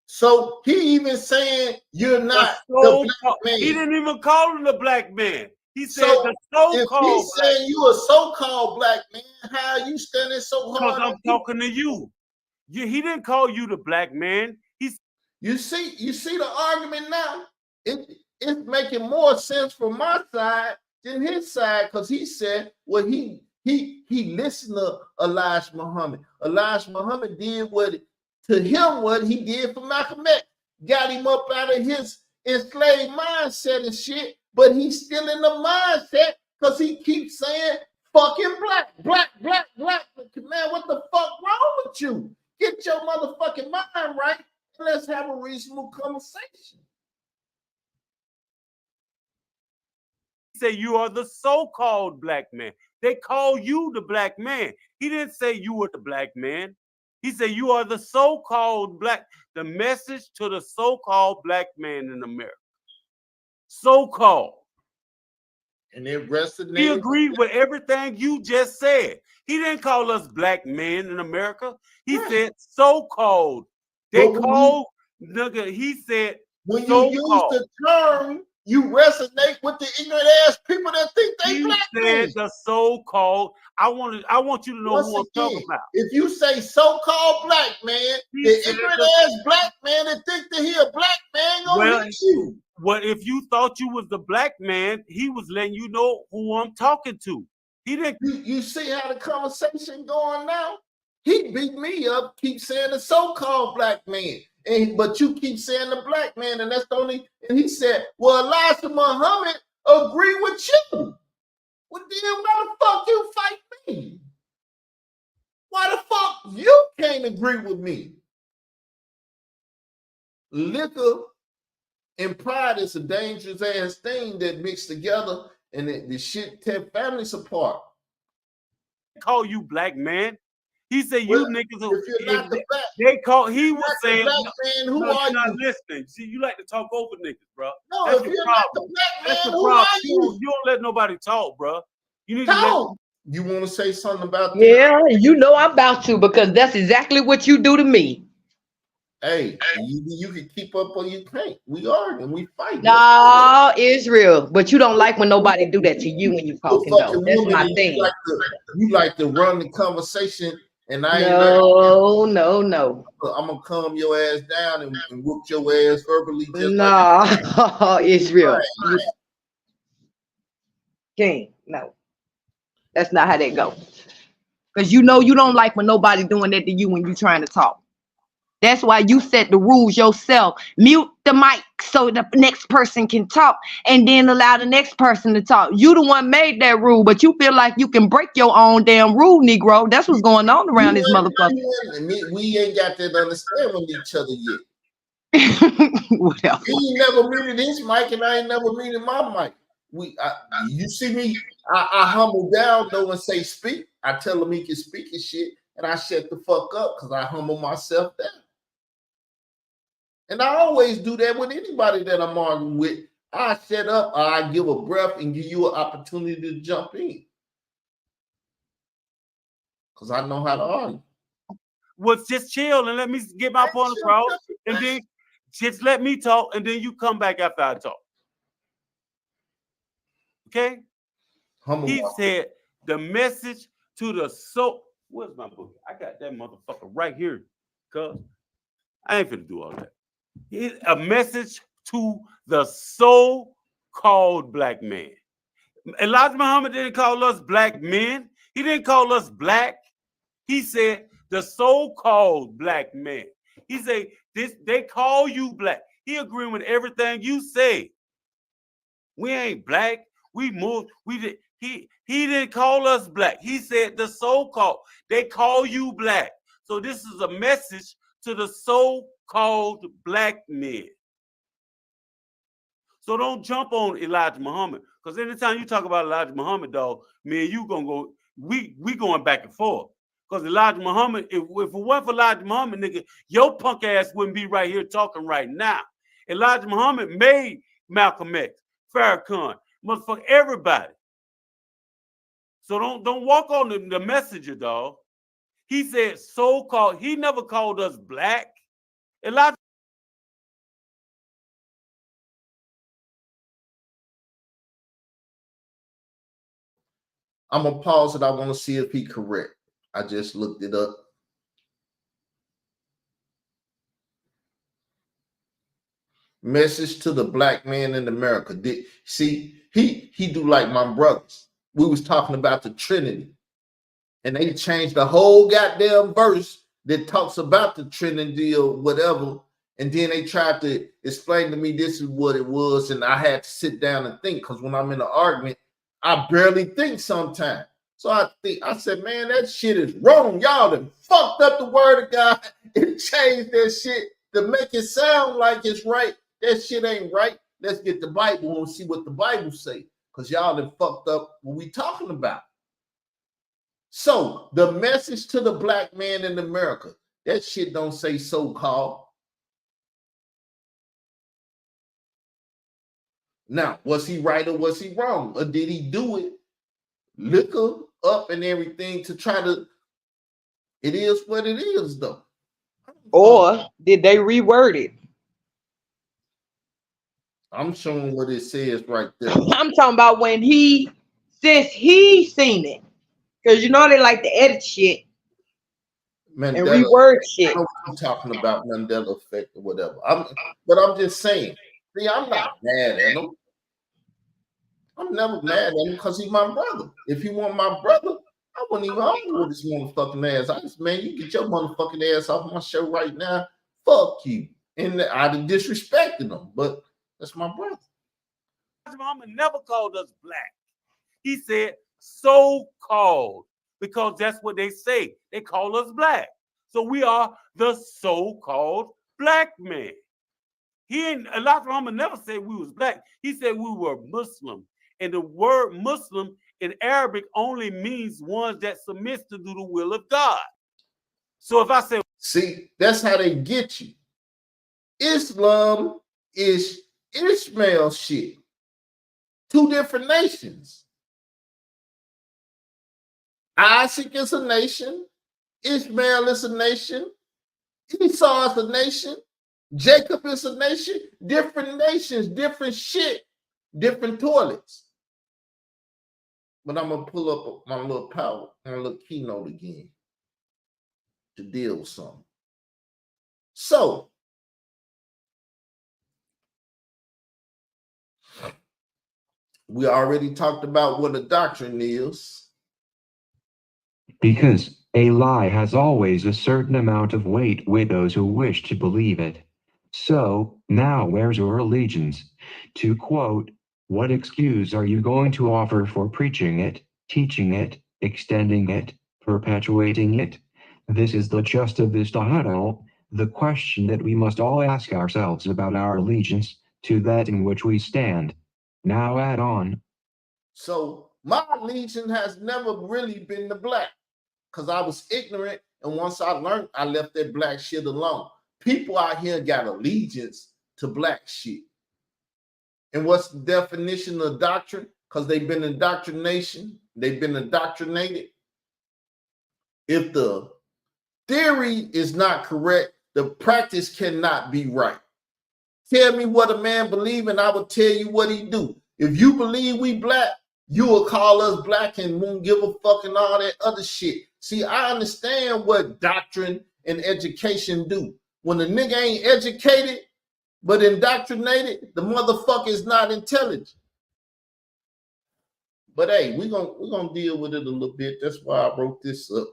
Speaker 1: So he even saying you're not the black man.
Speaker 3: He didn't even call him the black man. He said
Speaker 1: So
Speaker 3: the so-called.
Speaker 1: If he's saying you a so-called black man, how are you standing so hard?
Speaker 3: Because I'm talking to you. He didn't call you the black man.
Speaker 1: You see the argument now. It's making more sense from my side than his side, because he said, well, he listened to Elijah Muhammad. Elijah Muhammad did what he did for Malcolm X, got him up out of his enslaved mindset and shit, but he's still in the mindset because he keeps saying fucking black. Man, what the fuck wrong with you? Get your motherfucking mind right and let's have a reasonable conversation.
Speaker 3: Say you are the so-called black man. They call you the black man. He didn't say you were the black man. He said you are the so-called black. The message to the so-called black man in America. So-called.
Speaker 1: And it resonated.
Speaker 3: He agreed with everything you just said. He didn't call us black men in America. He said so-called. They called nigga. He said
Speaker 1: when you use the term, you resonate with the ignorant ass people that think they black men.
Speaker 3: The so-called. I want you to know
Speaker 1: Once
Speaker 3: who I'm talking about.
Speaker 1: If you say so-called black man, the ignorant ass black man that think that he a black man gonna hit you.
Speaker 3: Well, if you thought you was the black man, he was letting you know who I'm talking to. He didn't.
Speaker 1: You see how the conversation going now? He beat me up, keep saying the so-called black man. But you keep saying the black man, and that's the only. And he said, well, Elijah Muhammad agree with you. Well, then why the fuck you fight me? Why the fuck you can't agree with me? Liquor and pride is a dangerous ass thing that mix together, and the shit tear families apart.
Speaker 3: Call you black man. He said you niggas.
Speaker 1: If you're not the black,
Speaker 3: they call. He was saying,
Speaker 1: black man, who are you?
Speaker 3: Not listening. See, you like to talk over niggas, bro.
Speaker 1: No,
Speaker 3: that's
Speaker 1: if you're not the black man, who are you?
Speaker 3: You don't let nobody talk, bro. You need
Speaker 1: to. You want to say something about that?
Speaker 5: Yeah, you know I'm about to, because that's exactly what you do to me.
Speaker 1: Hey, you can keep up or you can't. We argue and we fight.
Speaker 5: No, Israel, but you don't like when nobody do that to you when you talking though. That's my thing.
Speaker 1: You like to run the conversation, and I
Speaker 5: no.
Speaker 1: I'm gonna calm your ass down and whoop your ass verbally.
Speaker 5: Israel, King, no, that's not how that go. Because you know you don't like when nobody doing that to you when you trying to talk. That's why you set the rules yourself. Mute the mic so the next person can talk, and then allow the next person to talk. You the one made that rule, but you feel like you can break your own damn rule, Negro. That's what's going on around this motherfucker.
Speaker 1: We ain't got that understanding with each other yet.
Speaker 5: Whatever.
Speaker 1: He ain't never muted his mic, and I ain't never muted my mic. You see me, I humble down though and say speak. I tell him he can speak his shit, and I shut the fuck up because I humble myself down. And I always do that with anybody that I'm arguing with. I shut up, or I give a breath and give you an opportunity to jump in. Because I know how to argue.
Speaker 3: Well, just chill and let me get my point across, and then just let me talk, and then you come back after I talk. Okay? He said the message to the soul. Where's my book? I got that motherfucker right here. Cuz I ain't finna do all that. It's a message to the so-called black man. Elijah Muhammad didn't call us black men. He didn't call us black. He said the so-called black man. He said they call you black. He agreeing with everything you say. We ain't black. We moved. We did. He didn't call us black. He said the so-called. They call you black. So this is a message to the so-called black men. So don't jump on Elijah Muhammad, because anytime you talk about Elijah Muhammad, dog, me and you gonna go. We going back and forth. Because Elijah Muhammad, if it wasn't for Elijah Muhammad, nigga, your punk ass wouldn't be right here talking right now. Elijah Muhammad made Malcolm X, Farrakhan, motherfucker, everybody. So don't walk on the messenger, dog. He said so-called. He never called us black. Elijah.
Speaker 1: I'm gonna pause it. I want to see if he correct. I just looked it up. Message to the black man in America. See, he do like my brothers. We was talking about the Trinity, and they changed the whole goddamn verse that talks about the Trinity or whatever. And then they tried to explain to me this is what it was, and I had to sit down and think, because when I'm in an argument, I barely think sometimes. So I said, man, that shit is wrong. Y'all done fucked up the word of God and changed that shit to make it sound like it's right. That shit ain't right. Let's get the Bible and see what the Bible say, because y'all done fucked up what we talking about. So the message to the black man in America, that shit don't say so-called. Now, was he right or was he wrong? Or did he do it, liquor up and everything to try to, it is what it is though.
Speaker 5: Or did they reword it?
Speaker 1: I'm showing what it says right there.
Speaker 5: I'm talking about since he seen it. Because you know they like to edit shit
Speaker 1: Mandela,
Speaker 5: and reword shit.
Speaker 1: I know what I'm talking about, Mandela effect or whatever. But I'm just saying, see, I'm not mad at him. I'm never mad at him because he's my brother. If he weren't my brother, I wouldn't even argue with his motherfucking ass. I just, man, you get your motherfucking ass off my show right now. Fuck you. And I'd have disrespected him, but that's my brother.
Speaker 3: Muhammad never called us black. He said so-called, because that's what they say. They call us black. So we are the so-called black man. Elijah Muhammad never said we was black. He said we were Muslim. And the word Muslim in Arabic only means ones that submit to do the will of God. So if I say,
Speaker 1: see, that's how they get you. Islam is Ishmael shit. Two different nations. Isaac is a nation. Ishmael is a nation. Esau is a nation. Jacob is a nation. Different nations, different shit, different toilets. But I'm gonna pull up my little power, my little keynote again to deal with something. So we already talked about what a doctrine is.
Speaker 2: Because a lie has always a certain amount of weight with those who wish to believe it. So, now where's your allegiance? To quote, what excuse are you going to offer for preaching it, teaching it, extending it, perpetuating it? This is the gist of this Huddle, the question that we must all ask ourselves about our allegiance to that in which we stand. Now add on.
Speaker 1: So My allegiance has never really been to black because I was ignorant. And once I learned, I left that black shit alone. People out here got allegiance to black shit. And what's the definition of doctrine? Because they've been indoctrination, they've been indoctrinated. If the theory is not correct, the practice cannot be right. Tell me what a man believes, and I will tell you what he do. If you believe we black, you will call us black and won't give a fuck and all that other shit. See, I understand what doctrine and education do. When a nigga ain't educated but indoctrinated, the motherfucker is not intelligent. But hey, we're gonna deal with it a little bit. That's why I wrote this up.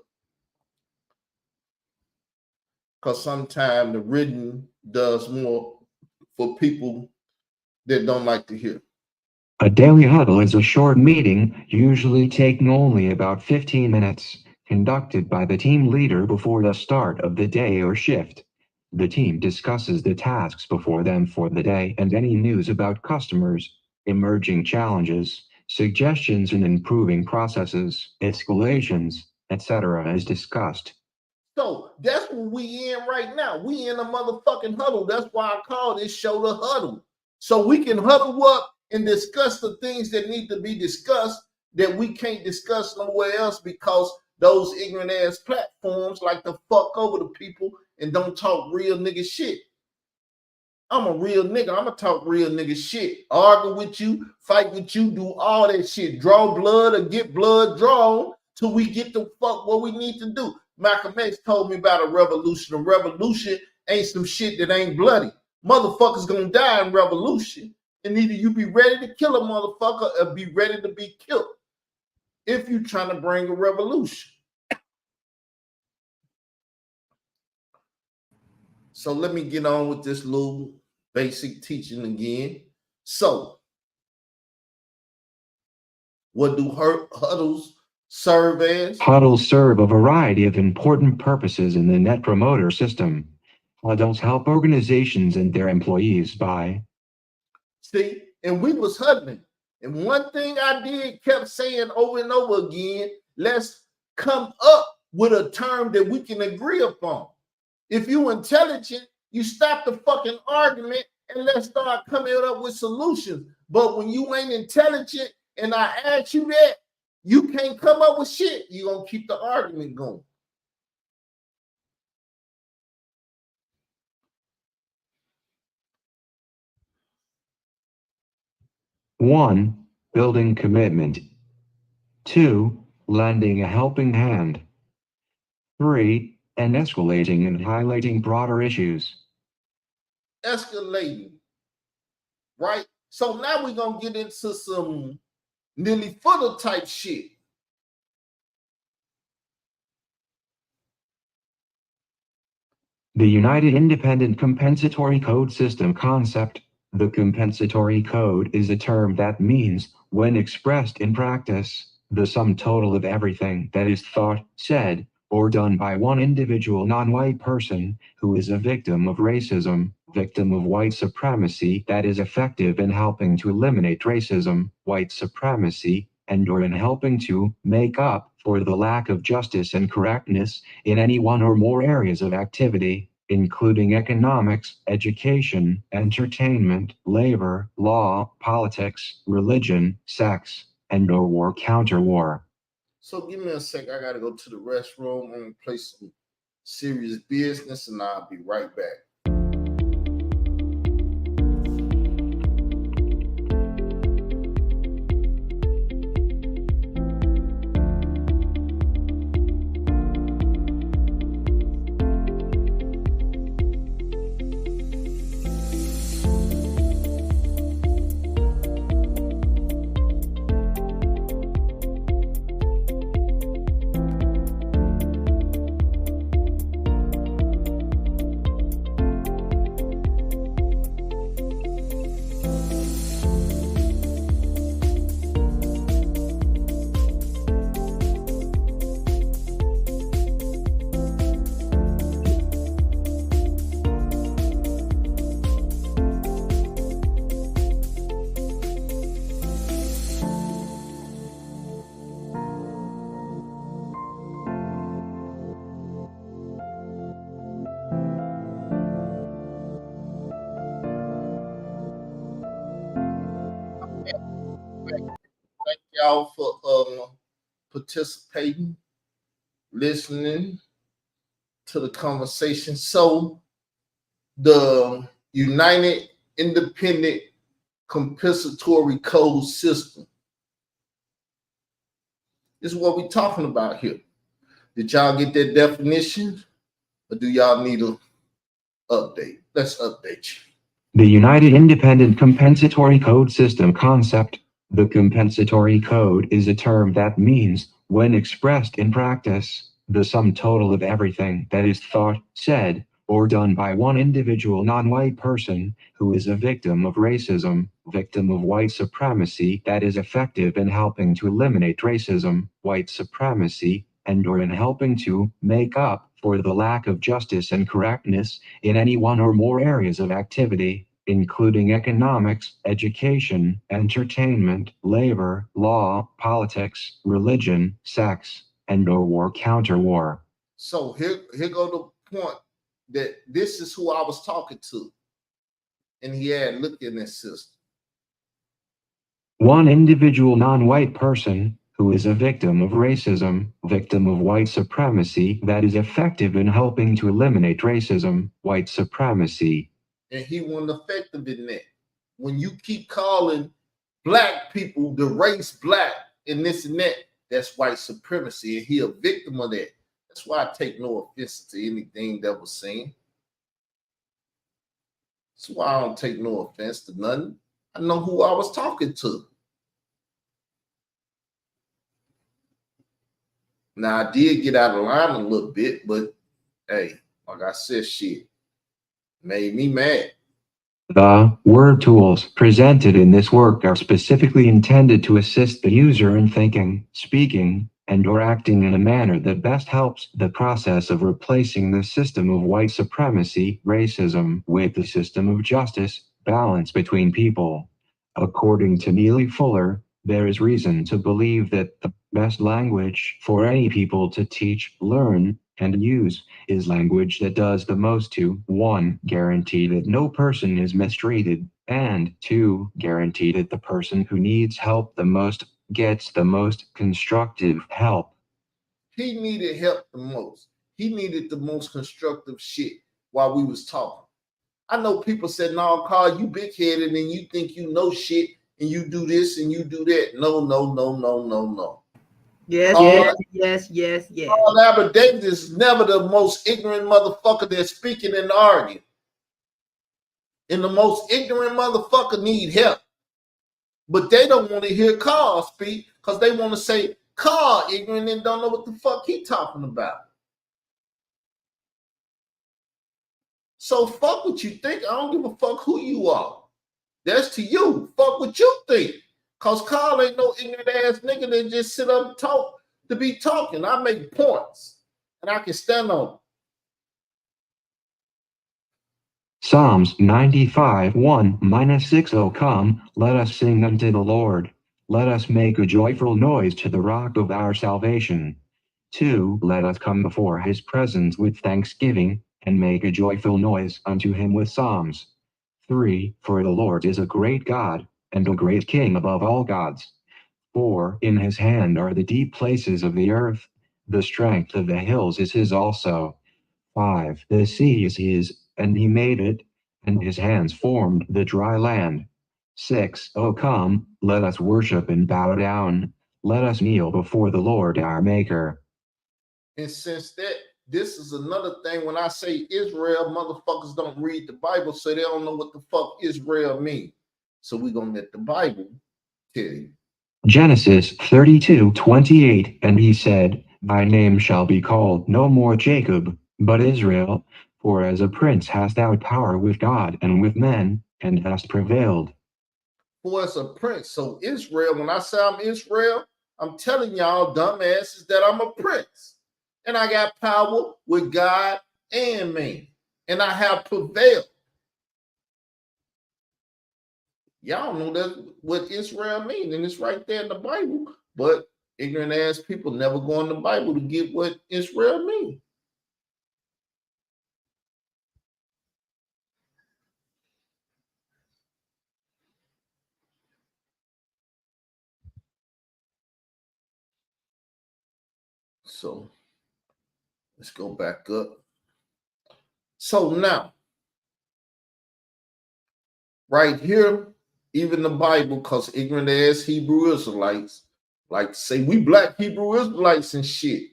Speaker 1: Because sometimes the written does more for people that don't like to hear.
Speaker 2: A daily huddle is a short meeting, usually taking only about 15 minutes, conducted by the team leader before the start of the day or shift. The team discusses the tasks before them for the day and any news about customers, emerging challenges, suggestions in improving processes, escalations, etc. is discussed.
Speaker 1: So that's what we in right now. We in a motherfucking huddle. That's why I call this show the huddle. So we can huddle up and discuss the things that need to be discussed that we can't discuss nowhere else because those ignorant ass platforms like to fuck over the people and don't talk real nigga shit. I'm a real nigga. I'm gonna talk real nigga shit. Argue with you, fight with you, do all that shit. Draw blood or get blood drawn till we get the fuck what we need to do. Malcolm X told me about a revolution. A revolution ain't some shit that ain't bloody. Motherfuckers gonna die in revolution. And either you be ready to kill a motherfucker or be ready to be killed if you trying to bring a revolution. So let me get on with this little basic teaching again. So, what do huddles serve as?
Speaker 2: Huddles serve a variety of important purposes in the Net Promoter System. Huddles help organizations and their employees by.
Speaker 1: See, and we was huddling. And one thing I did kept saying over and over again, let's come up with a term that we can agree upon. If you intelligent, you stop the fucking argument and let's start coming up with solutions. But when you ain't intelligent and I ask you that, you can't come up with shit. You're going to keep the argument going.
Speaker 2: One, building commitment. 2, lending a helping hand. 3, and escalating and highlighting broader issues.
Speaker 1: Escalating, right? So now we're going to get into some nearly footer type shit.
Speaker 2: The United Independent Compensatory Code System concept. The compensatory code is a term that means, when expressed in practice, the sum total of everything that is thought, said, or done by one individual non-white person who is a victim of racism, victim of white supremacy that is effective in helping to eliminate racism, white supremacy, and or in helping to make up for the lack of justice and correctness in any one or more areas of activity, including economics, education, entertainment, labor, law, politics, religion, sex, and or war counter-war.
Speaker 1: So give me a sec. I got to go to the restroom. I'm going to play some serious business and I'll be right back. y'all for participating, listening to the conversation. So the United Independent Compensatory Code System is what we're talking about here. Did y'all get that definition, or do y'all need a update? Let's update you.
Speaker 2: The United Independent Compensatory Code System concept. The compensatory code is a term that means, when expressed in practice, the sum total of everything that is thought, said, or done by one individual non-white person who is a victim of racism, victim of white supremacy that is effective in helping to eliminate racism, white supremacy, and or in helping to make up for the lack of justice and correctness in any one or more areas of activity, including economics, education, entertainment, labor, law, politics, religion, sex, and or war counter-war.
Speaker 1: So here go the point that this is who I was talking to, and he had looked in this system.
Speaker 2: One individual non-white person who is a victim of racism, victim of white supremacy that is effective in helping to eliminate racism, white supremacy.
Speaker 1: And he wasn't effective in that. When you keep calling black people the race black and this and that, that's white supremacy, and he a victim of that. That's why I take no offense to anything that was saying. That's why I don't take no offense to nothing. I know who I was talking to. Now I did get out of line a little bit, but hey, like I said, shit made me mad.
Speaker 2: The word tools presented in this work are specifically intended to assist the user in thinking, speaking, and or acting in a manner that best helps the process of replacing the system of white supremacy, racism, with the system of justice, balance between people. According to Neely Fuller, there is reason to believe that the best language for any people to teach, learn, and use is language that does the most to 1. Guarantee that no person is mistreated, and 2. Guarantee that the person who needs help the most gets the most constructive help.
Speaker 1: He needed help the most. He needed the most constructive shit while we was talking. I know people said, no, Carl, you big-headed and you think you know shit and you do this and you do that. No.
Speaker 6: Yes,
Speaker 1: Carl,
Speaker 6: yes.
Speaker 1: Carl Albert Davis is never the most ignorant motherfucker that's speaking and arguing. And the most ignorant motherfucker need help. But they don't want to hear Carl speak because they want to say Carl ignorant and don't know what the fuck he talking about. So fuck what you think. I don't give a fuck who you are. That's to you. Fuck what you think. Cause Carl ain't no ignorant ass nigga that just sit up and talk to be talking. I make points and I can stand on them.
Speaker 2: Psalms 95:1-6. Oh come, let us sing unto the Lord. Let us make a joyful noise to the rock of our salvation. 2. Let us come before his presence with thanksgiving, and make a joyful noise unto him with psalms. 3. For the Lord is a great God, and a great King above all gods. 4. In his hand are the deep places of the earth. The strength of the hills is his also. 5. The sea is his, and he made it, and his hands formed the dry land. 6. Oh come, let us worship and bow down. Let us kneel before the Lord our Maker.
Speaker 1: And since that, this is another thing when I say Israel, motherfuckers don't read the Bible, so they don't know what the fuck Israel means. So we're gonna let the Bible tell you.
Speaker 2: Genesis 32:28. And he said, Thy name shall be called no more Jacob, but Israel, for as a prince hast thou power with God and with men, and hast prevailed.
Speaker 1: For as a prince. So Israel, when I say I'm Israel, I'm telling y'all dumbasses that I'm a prince. And I got power with God and man. And I have prevailed. Y'all know that what Israel means, and it's right there in the Bible. But ignorant ass people never go in the Bible to get what Israel means. So let's go back up. So now, right here, even the Bible, because ignorant ass Hebrew Israelites like to say we black Hebrew Israelites and shit.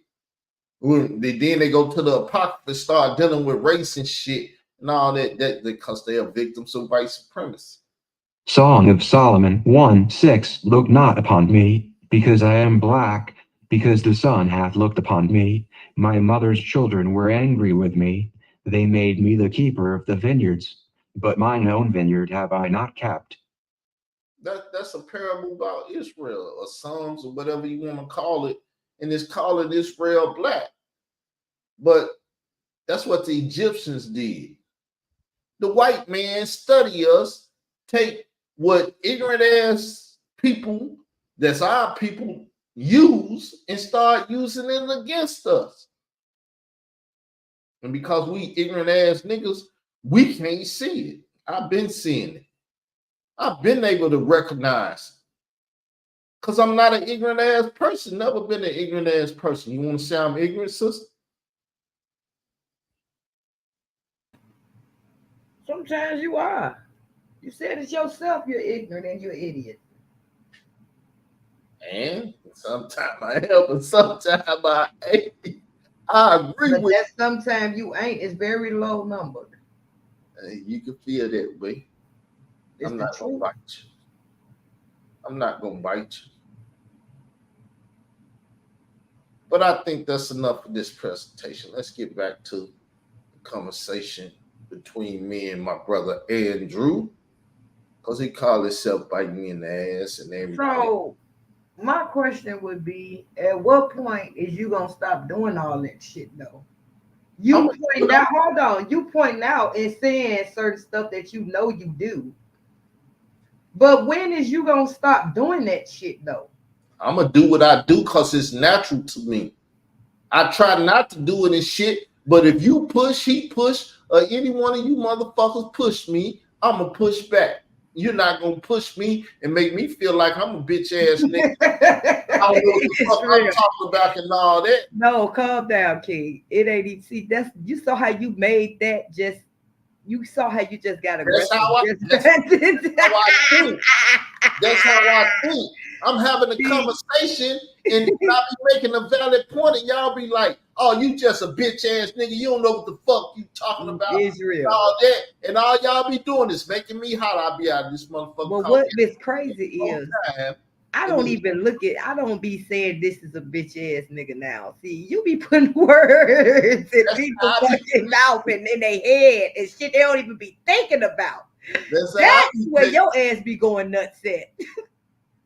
Speaker 1: Then they go to the Apocrypha and start dealing with race and shit and all that because they are victims of white supremacy.
Speaker 2: Song of Solomon 1:6. Look not upon me, because I am black, because the sun hath looked upon me. My mother's children were angry with me. They made me the keeper of the vineyards, but mine own vineyard have I not kept.
Speaker 1: That's a parable about Israel or Psalms or whatever you want to call it, and it's calling Israel black. But that's what the Egyptians did. The white man study us, take what ignorant ass people that's our people use and start using it against us. And because we ignorant ass niggas, we can't see it. I've been seeing it. I've been able to recognize because I'm not an ignorant ass person. Never been an ignorant ass person. You want to say I'm ignorant, sister?
Speaker 5: Sometimes you are. You said it yourself, you're ignorant and you're an idiot.
Speaker 1: And sometimes I am, but sometimes I ain't. I agree
Speaker 5: But
Speaker 1: with
Speaker 5: that sometimes you ain't. It's very low number.
Speaker 1: you. You can feel that way.
Speaker 5: It's
Speaker 1: I'm
Speaker 5: the
Speaker 1: not gonna
Speaker 5: truth.
Speaker 1: bite you. I'm not gonna bite you. But I think that's enough for this presentation. Let's get back to the conversation between me and my brother Andrew, because he called himself biting me in the ass and everything.
Speaker 5: So my question would be, at what point is you gonna stop doing all that shit though? You pointing out, hold on, you pointing out and saying certain stuff that you know you do. But when is you gonna stop doing that shit though?
Speaker 1: I'm gonna do what I do because it's natural to me. I try not to do it and shit, but if you push, he push, or any one of you motherfuckers push me, I'm gonna push back. You're not gonna push me and make me feel like I'm a bitch ass nigga. I don't know what the fuck I'm talking about and all that.
Speaker 5: No, calm down, King. It ain't even, see, that's, you saw how you made that just, you saw how you just got aggressive.
Speaker 1: That's how I think. That's how I think. I'm having a conversation and I be making a valid point, and y'all be like, "Oh, you just a bitch ass nigga. You don't know what the fuck you talking about."
Speaker 5: Israel.
Speaker 1: All that, and all y'all be doing is making me holler. I'll be out of this motherfucker.
Speaker 5: But what is crazy is,
Speaker 1: time,
Speaker 5: I don't even look at, I don't be saying this is a bitch ass nigga now. See, you be putting words in people's fucking mouth and in their head and shit they don't even be thinking about. That's where your ass be going nuts at.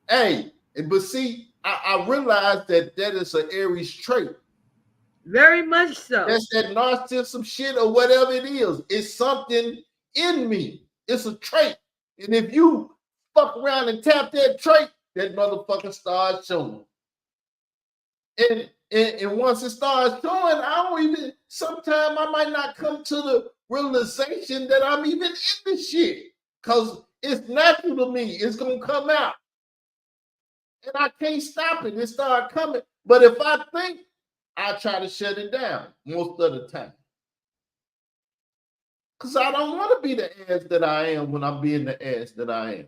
Speaker 1: Hey, but see, I realize that is an Aries trait.
Speaker 5: Very much so.
Speaker 1: That's that narcissism shit or whatever it is. It's something in me. It's a trait. And if you fuck around and tap that trait, that motherfucker starts showing. And once it starts showing, I don't even, sometimes I might not come to the realization that I'm even in this shit. Because it's natural to me. It's going to come out. And I can't stop it. It start coming. But if I think, I try to shut it down most of the time. Because I don't want to be the ass that I am when I'm being the ass that I am.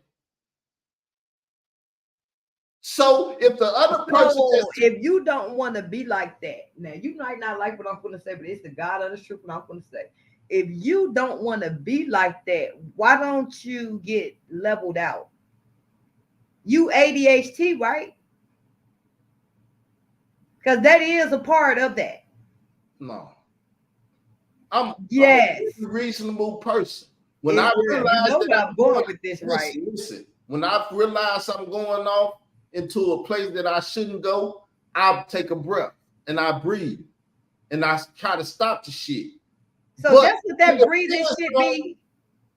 Speaker 1: So if the other person,
Speaker 5: if you don't want to be like that, now you might not like what I'm going to say, but it's the God of the truth what I'm going to say. If you don't want to be like that, why don't you get leveled out? You ADHD, right? Because that is a part of that.
Speaker 1: No. I'm
Speaker 5: a
Speaker 1: reasonable person. When I realize that I'm going with this, right? Listen, when I realize I'm going off into a place that I shouldn't go, I'll take a breath and I breathe and I try to stop the shit.
Speaker 5: So but that's what that breathing should be.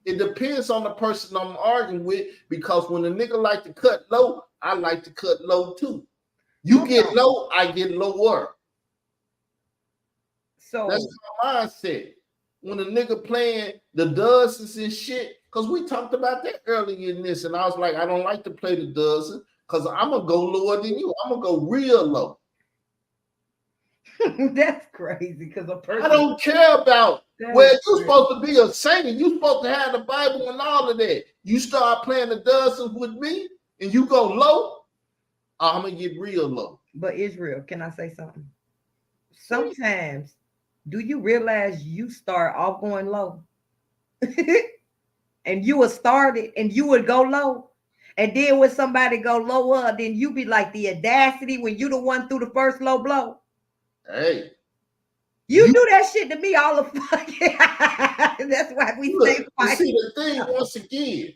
Speaker 1: It depends on the person I'm arguing with, because when a nigga like to cut low, I like to cut low too. You get low, I get lower. So that's my mindset. When a nigga playing the dozens and shit, because we talked about that earlier in this, and I was like, I don't like to play the dozen because I'm gonna go lower than you. I'm gonna go real low.
Speaker 5: That's crazy because a person.
Speaker 1: I don't care about
Speaker 5: That
Speaker 1: where
Speaker 5: is
Speaker 1: you're
Speaker 5: crazy.
Speaker 1: supposed to be a saint and you're supposed to have the Bible and all of that. You start playing the dozens with me and you go low, I'm gonna get real low.
Speaker 5: But Israel, can I say something? Sometimes, do you realize you start off going low? And you would start it and you would go low. And then when somebody go lower, then you be like the audacity when you the one through the first low blow.
Speaker 1: Hey,
Speaker 5: You
Speaker 1: you
Speaker 5: do that shit to me all the fucking. That's why we
Speaker 1: look,
Speaker 5: stay
Speaker 1: but see
Speaker 5: fighting.
Speaker 1: the thing once again,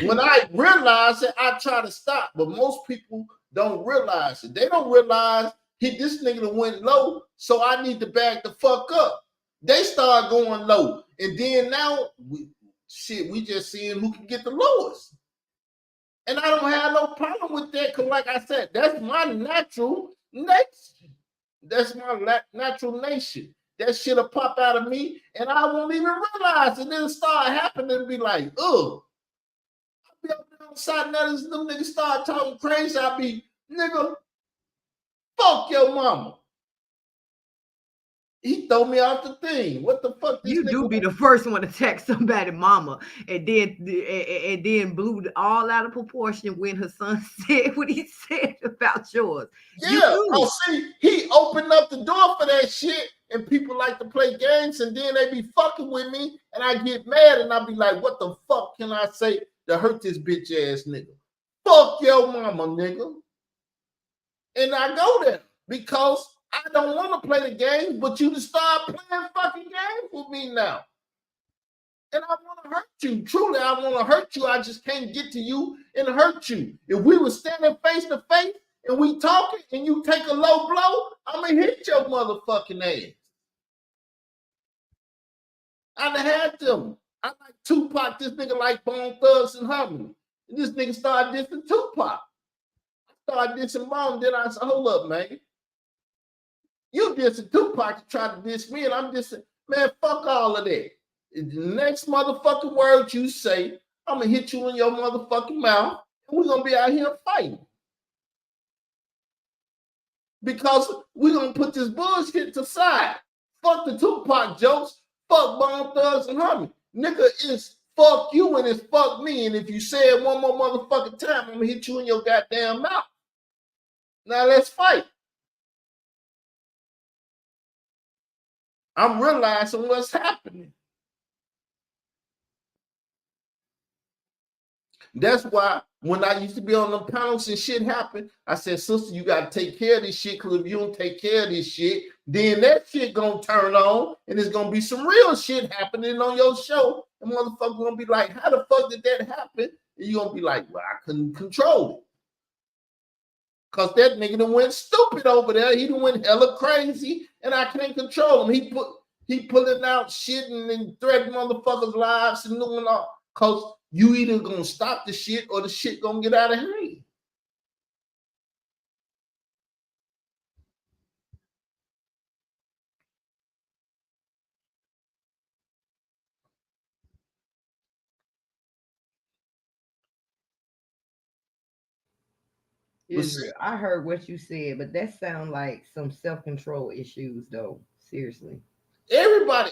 Speaker 1: when I realize it, I try to stop. But most people don't realize it. They don't realize this nigga done went low, so I need to back the fuck up. They start going low. And then now we just seeing who can get the lowest. And I don't have no problem with that, because like I said, that's my natural nature. That's my natural nation. That shit'll pop out of me, and I won't even realize it. Then it start happening and be like, ugh. I'll be up there on the side, now them niggas start talking crazy. I'll be, nigga, fuck your mama. He throw me off the thing. What the fuck this
Speaker 5: You
Speaker 1: nigga
Speaker 5: do be the first one to text somebody mama and then blew all out of proportion when her son said what he said about yours. You
Speaker 1: Yeah.
Speaker 5: do.
Speaker 1: Oh, see, he opened up the door for that shit, and people like to play games, and then they be fucking with me, and I get mad, and I be like, what the fuck can I say to hurt this bitch ass nigga? Fuck your mama, nigga. And I go there because I don't want to play the game, but you to start playing fucking games with me now. And I want to hurt you. Truly, I want to hurt you. I just can't get to you and hurt you. If we were standing face to face and we talking and you take a low blow, I'm going to hit your motherfucking ass. I done had them. I like Tupac. This nigga like Bone Thugs and Harmony. And this nigga started dissing Tupac. I started dissing Bone. Then I said, hold up, man. You dissing Tupac to try to diss me, and I'm dissing, man, fuck all of that. The next motherfucking word you say, I'm gonna hit you in your motherfucking mouth, and we're gonna be out here fighting. Because we're gonna put this bullshit to side. Fuck the Tupac jokes, fuck Bone Thugs and Harmony. Nigga, it's fuck you and it's fuck me. And if you say it one more motherfucking time, I'm gonna hit you in your goddamn mouth. Now let's fight. I'm realizing what's happening. That's why when I used to be on the panels and shit happen, I said, sister, you got to take care of this shit, because if you don't take care of this shit, then that shit gonna turn on and it's gonna be some real shit happening on your show. And motherfucker gonna be like, how the fuck did that happen? And you gonna be like, well, I couldn't control it. Because that nigga done went stupid over there. He done went hella crazy and I can't control him. He pulling out shit and then threatening motherfuckers' lives and doing all. Because you either gonna stop the shit or the shit gonna get out of hand.
Speaker 5: Israel, I heard what you said, but that sounds like some self-control issues, though. Seriously.
Speaker 1: Everybody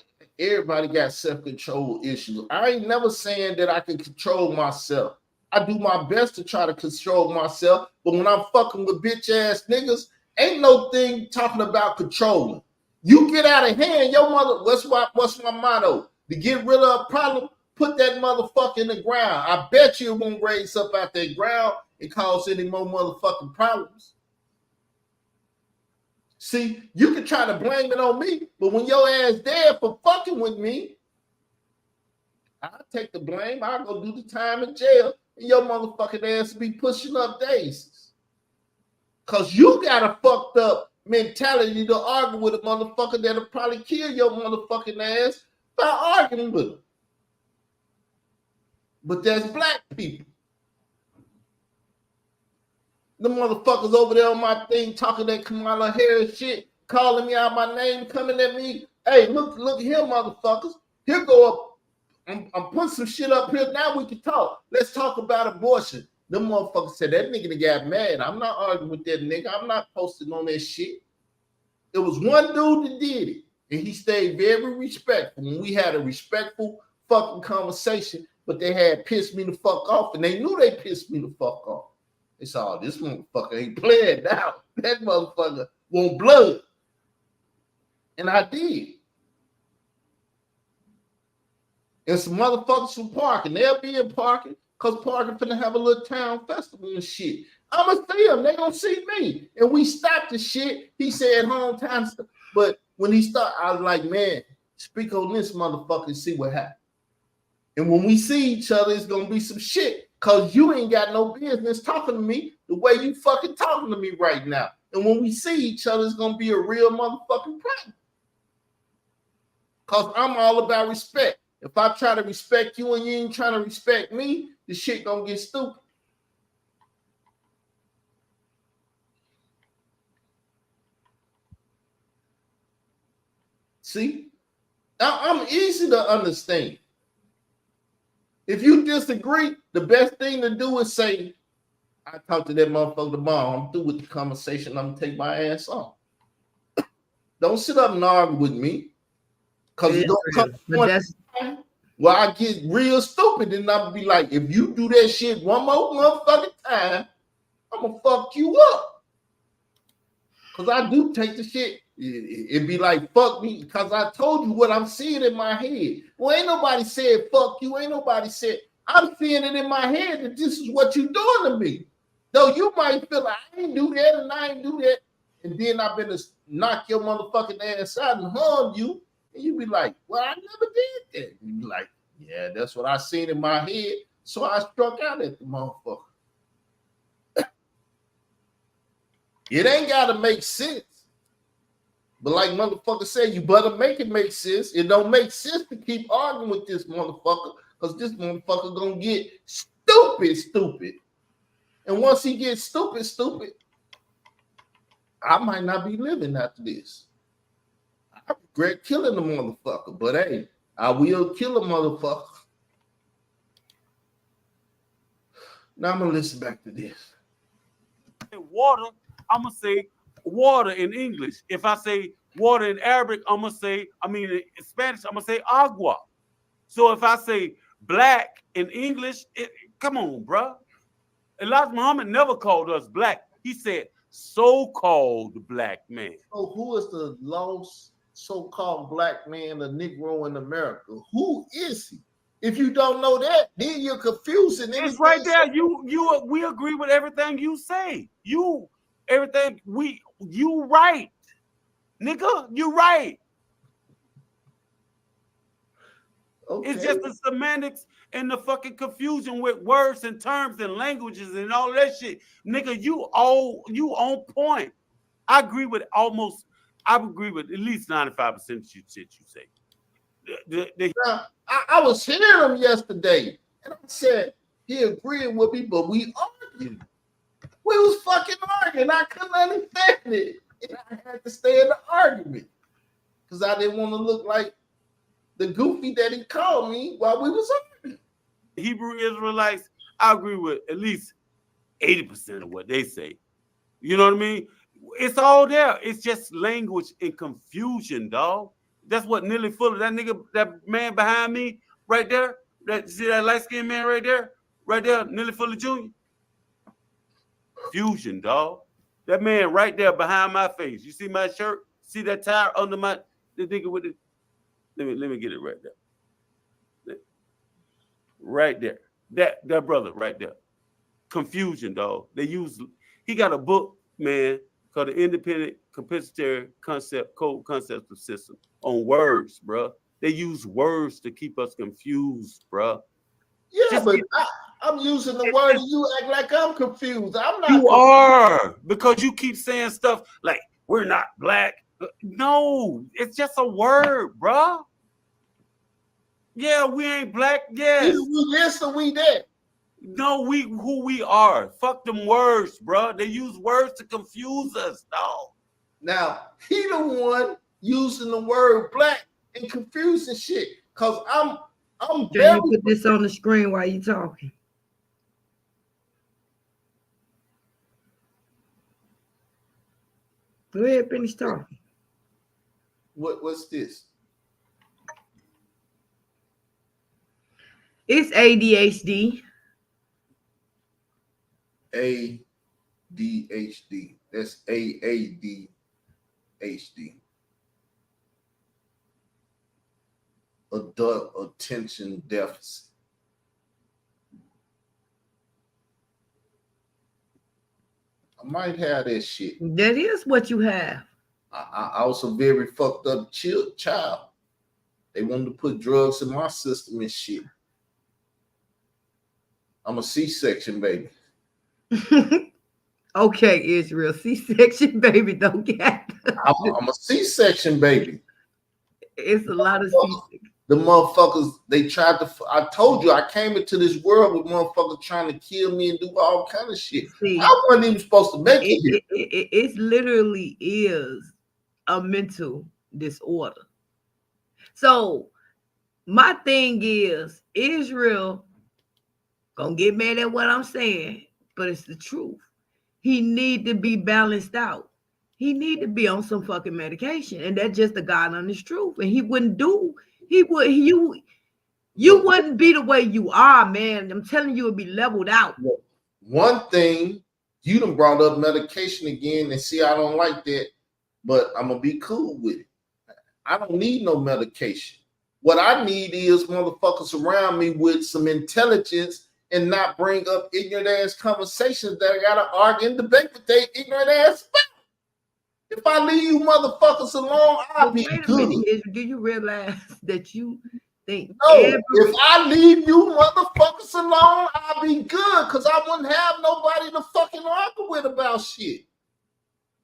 Speaker 1: got self-control issues. I ain't never saying that I can control myself. I do my best to try to control myself, but when I'm fucking with bitch ass niggas, ain't no thing talking about controlling. You get out of hand, your mother. What's my motto? To get rid of a problem, put that motherfucker in the ground. I bet you it won't raise up out that ground and cause any more motherfucking problems. See, you can try to blame it on me, but when your ass dead for fucking with me, I'll take the blame. I'll go do the time in jail, and your motherfucking ass be pushing up daisies. Because you got a fucked up mentality to argue with a motherfucker that'll probably kill your motherfucking ass by arguing with him. But there's black people. The motherfuckers over there on my thing talking that Kamala Harris shit, calling me out my name, coming at me. Hey, look here, motherfuckers. Here go up. I'm putting some shit up here. Now we can talk. Let's talk about abortion. Them motherfuckers said that nigga got mad. I'm not arguing with that nigga. I'm not posting on that shit. It was one dude that did it, and he stayed very respectful. When we had a respectful fucking conversation, but they had pissed me the fuck off, and they knew they pissed me the fuck off. They said, "Oh, this motherfucker ain't playing now. That motherfucker want blood," and I did. And some motherfuckers from parking, they'll be in parking, because parking finna have a little town festival and shit. I'ma see them, they gonna see me. And we stopped the shit. He said hometown stuff. But when he started, I was like, man, speak on this motherfucker and see what happens. And when we see each other, it's gonna be some shit. Cause you ain't got no business talking to me the way you fucking talking to me right now. And when we see each other, it's gonna be a real motherfucking problem. Cause I'm all about respect. If I try to respect you and you ain't trying to respect me, the shit gonna get stupid. See, I'm easy to understand. If you disagree, the best thing to do is say, I talked to that motherfucker tomorrow. I'm through with the conversation. I'm gonna take my ass off. Don't sit up and argue with me. Cause you don't come well, I get real stupid and I'll be like, if you do that shit one more motherfucking time, I'm gonna fuck you up. Cause I do take the shit. It'd be like, fuck me, because I told you what I'm seeing in my head. Well, ain't nobody said fuck you. Ain't nobody said, I'm seeing it in my head that this is what you're doing to me. Though you might feel like I ain't do that and I ain't do that. And then I've been to knock your motherfucking ass out and harm you. And you be like, well, I never did that. You be like, yeah, that's what I seen in my head. So I struck out at the motherfucker. It ain't got to make sense. But like motherfucker said, you better make it make sense. It don't make sense to keep arguing with this motherfucker because this motherfucker gonna get stupid. And once he gets stupid, I might not be living after this. I regret killing the motherfucker, but hey, I will kill a motherfucker. Now I'm gonna listen back to this.
Speaker 3: Water, I'm gonna say water in English. If I say water in Arabic, in Spanish, I'm gonna say agua. So if I say black in English, come on, bro. Elijah Muhammad never called us black. He said so-called black man.
Speaker 1: Oh, who is the lost so-called black man, the Negro in America? Who is he? If you don't know that, then you're confusing.
Speaker 3: It's right there. We agree with everything you say. You right. Nigga, you right. Okay. It's just the semantics and the fucking confusion with words and terms and languages and all that shit. Nigga, you on point. I agree with at least 95% of you shit you say.
Speaker 1: Now, I was hearing him yesterday, and I said he agreed with me, but we argued. We was fucking arguing. I couldn't understand it. And I had to stay in the argument because I didn't want to look like the goofy that he called me while we was arguing.
Speaker 3: Hebrew Israelites, I agree with at least 80% of what they say. You know what I mean? It's all there. It's just language and confusion, dog. That's what Neely Fuller, that man behind me right there, see that light-skinned man right there, Neely Fuller Jr. Fusion, dog. That man right there behind my face. You see my shirt? See that tie under the nigga with it? Let me get it right there. Right there. That brother right there. Confusion, dog. He got a book, man, called the Independent Compensatory Code Concept of System on words, bro. They use words to keep us confused, bro.
Speaker 1: Yeah, but I'm using the word and you act like I'm confused. I'm not.
Speaker 3: You are, because you keep saying stuff like we're not black. No, it's just a word, bro. Yeah, we ain't black. Yes.
Speaker 1: Either we this or we that.
Speaker 3: No, who we are. Fuck them words, bro. They use words to confuse us, dog.
Speaker 1: Now, he the one using the word black and confusing shit. Cause I'm
Speaker 5: Can you put this on the screen while you talking? Go ahead, finish talking.
Speaker 1: What's this?
Speaker 5: It's ADHD.
Speaker 1: ADHD. That's AADHD. Adult attention deficit. I might have that shit.
Speaker 5: That is what you have.
Speaker 1: I was a very fucked up child. They wanted to put drugs in my system and shit. I'm a C-section baby.
Speaker 5: Okay, Israel. C-section baby don't get.
Speaker 1: I'm a C-section baby.
Speaker 5: It's a lot of C-section.
Speaker 1: The motherfuckers, they tried to. I told you, I came into this world with motherfuckers trying to kill me and do all kind of shit.
Speaker 5: See,
Speaker 1: I wasn't even supposed to make it here.
Speaker 5: It literally is a mental disorder. So my thing is, Israel gonna get mad at what I'm saying, but it's the truth. He need to be balanced out. He need to be on some fucking medication, and that's just the God honest truth. And he wouldn't do. He would. You wouldn't be the way you are, man. I'm telling you, it'd be leveled out.
Speaker 1: One thing, you done brought up medication again, and see, I don't like that, but I'm gonna be cool with it. I don't need no medication. What I need is motherfuckers around me with some intelligence and not bring up ignorant ass conversations that I gotta argue and debate with they ignorant ass about. If I leave you motherfuckers alone, I'll be good.
Speaker 5: Do you realize that you think
Speaker 1: if I leave you motherfuckers alone, I'll be good, because I wouldn't have nobody to fucking argue with about shit.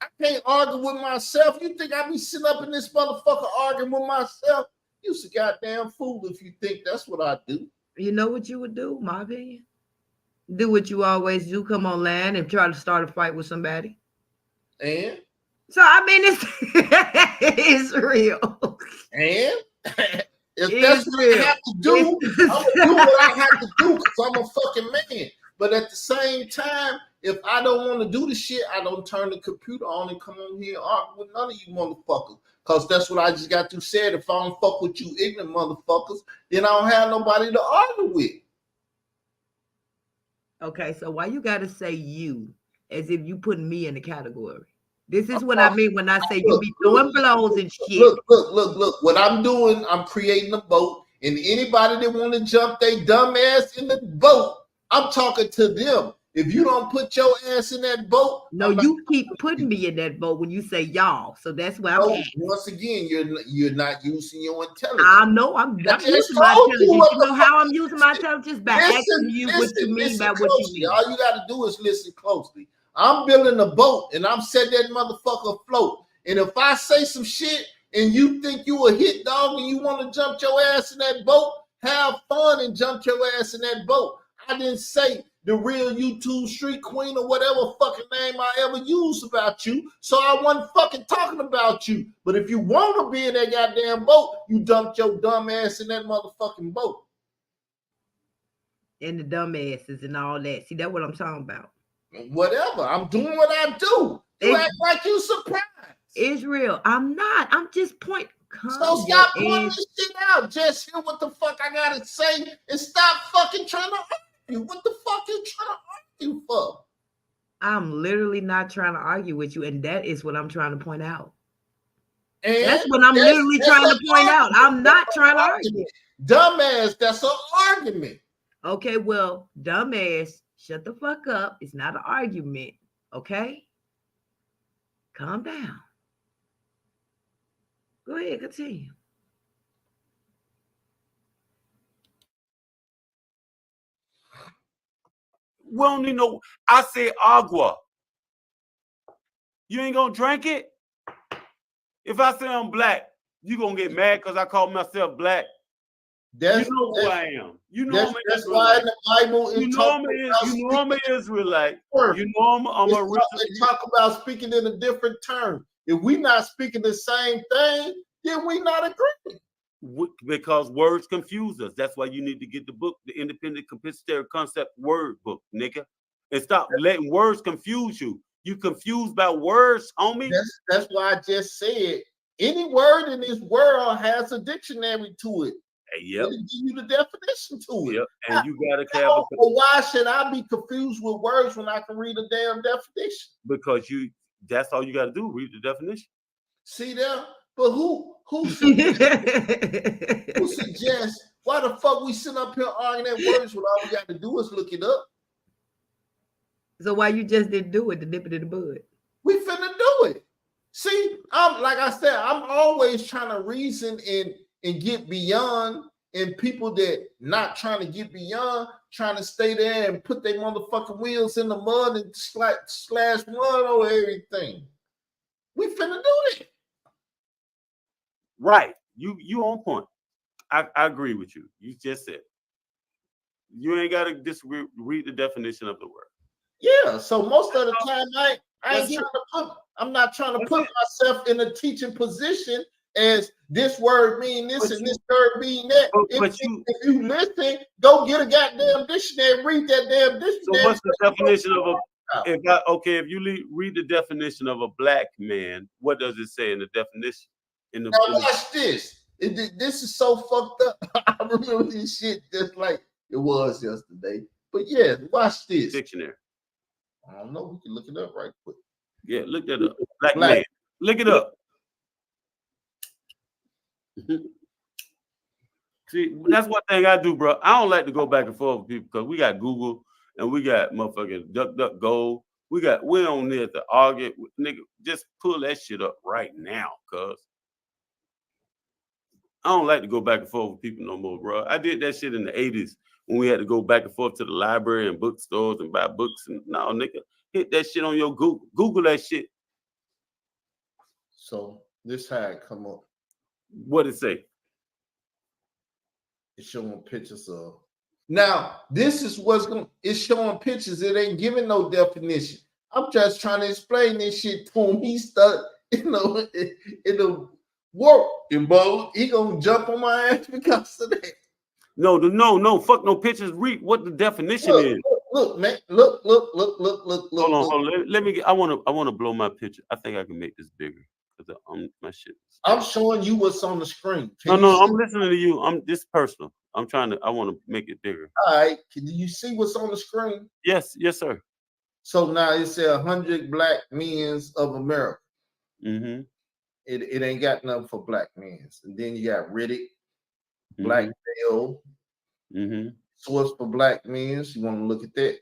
Speaker 1: I can't argue with myself. You think I be sitting up in this motherfucker arguing with myself? You's a goddamn fool if you think that's what I do.
Speaker 5: You know what you would do, my opinion? Do what you always do, come online and try to start a fight with somebody.
Speaker 1: And?
Speaker 5: So, I mean, it's real.
Speaker 1: And? If that's what I have to do, I'm going to do what I have to do because I'm a fucking man. But at the same time, if I don't want to do the shit, I don't turn the computer on and come on here and argue with none of you motherfuckers. Because that's what I just got to said. If I don't fuck with you ignorant motherfuckers, then I don't have nobody to argue with.
Speaker 5: Okay, so why you got to say you as if you putting me in the category? This is what I mean when I say you be throwing blows and shit.
Speaker 1: Look. What I'm doing, I'm creating a boat. And anybody that want to jump their dumb ass in the boat, I'm talking to them. If you don't put your ass in that boat,
Speaker 5: no, you keep putting me in that boat when you say y'all. So that's why I'm asking.
Speaker 1: Once again, you're not using your intelligence.
Speaker 5: I know I'm using my intelligence. You know how I'm using my intelligence? By asking you what you mean by what you mean.
Speaker 1: All you got to do is listen closely. I'm building a boat and I'm setting that motherfucker afloat. And if I say some shit and you think you a hit dog and you want to jump your ass in that boat, have fun and jump your ass in that boat. I didn't say the real YouTube street queen or whatever fucking name I ever used about you. So I wasn't fucking talking about you. But if you want to be in that goddamn boat, you dumped your dumb ass in that motherfucking boat.
Speaker 5: And the dumb asses and all that. See, that's what I'm talking about.
Speaker 1: Whatever. I'm doing what I do. You act like you surprised. Israel,
Speaker 5: I'm not. I'm just pointing.
Speaker 1: So stop pointing this shit out. Just hear what the fuck I gotta say and stop fucking trying to argue. What the fuck you trying to argue for?
Speaker 5: I'm literally not trying to argue with you, and that is what I'm trying to point out.
Speaker 1: And
Speaker 5: that's what I'm literally trying to point out. I'm not trying to argue.
Speaker 1: Dumbass, that's an argument.
Speaker 5: Okay, well, dumbass, shut the fuck up. It's not an argument. Okay? Calm down. Go ahead, continue.
Speaker 3: We don't need no, I say agua. You ain't gonna drink it? If I say I'm black, you gonna get mad because I call myself black? You know who I am. You know
Speaker 1: that's why in the Bible
Speaker 3: you know I'm an Israelite. You know I'm a
Speaker 1: They talk about speaking in a different term. If we not speaking the same thing, then we not agreeing.
Speaker 3: Because words confuse us. That's why you need to get the book, the Independent Compensatory Concept Word Book, nigga. And stop letting words confuse you. You confused by words, homie.
Speaker 1: That's why I just said any word in this world has a dictionary to it.
Speaker 3: Yep.
Speaker 1: It'll give you the definition to it.
Speaker 3: Yep. And you gotta have
Speaker 1: Well, why should I be confused with words when I can read a damn definition?
Speaker 3: because that's all you gotta do, read the definition.
Speaker 1: See there? But who suggests why the fuck we sit up here arguing that words when all we got to do is look it up?
Speaker 6: So why you just didn't do it to nip it in the bud?
Speaker 1: We finna do it. See, I'm like I said, I'm always trying to reason and get beyond, and people that not trying to get beyond, trying to stay there and put their motherfucking wheels in the mud and slash mud over everything. We finna do it.
Speaker 3: Right. You on point. I agree with you. You just said you ain't gotta just read the definition of the word.
Speaker 1: Yeah. So most of the time, I'm not trying to put myself in a teaching position as this word mean this and this word mean that. If you listen, go get a goddamn dictionary, read that damn dictionary.
Speaker 3: So what's the definition of if you read the definition of a black man, what does it say in the definition?
Speaker 1: Now watch this. This is so fucked up. I remember this shit just like it was yesterday. But yeah, watch this.
Speaker 3: Dictionary.
Speaker 1: I don't know. We can look it up right quick.
Speaker 3: Yeah, look that up. Black man. Look it up. See, that's one thing I do, bro. I don't like to go back and forth with people because we got Google and we got motherfucking DuckDuckGo. We don't need to argue. Nigga, just pull that shit up right now, cuz. I don't like to go back and forth with people no more, bro. I did that shit in the 80s when we had to go back and forth to the library and bookstores and buy books. And no, nigga, hit that shit on your Google. Google that shit.
Speaker 1: So this how it come up.
Speaker 3: What it say?
Speaker 1: It's showing pictures of. Now, this is it's showing pictures. It ain't giving no definition. I'm just trying to explain this shit to him. He stuck, in the work mode. He gonna jump on my ass because of that.
Speaker 3: No, fuck no pictures. Read what the definition is.
Speaker 1: Look, man. Look.
Speaker 3: Hold on. Let me get. I want to blow my picture. I think I can make this bigger because my shit.
Speaker 1: I'm showing you what's on the screen.
Speaker 3: No, I'm listening to you. I'm this personal. I want to make it bigger.
Speaker 1: All right. Can you see what's on the screen?
Speaker 3: Yes, sir.
Speaker 1: So now it said 100 black men of America.
Speaker 3: Mm-hmm.
Speaker 1: It ain't got nothing for black men. And then you got Riddick, Black Male, Source for Black Men. You want to look at that?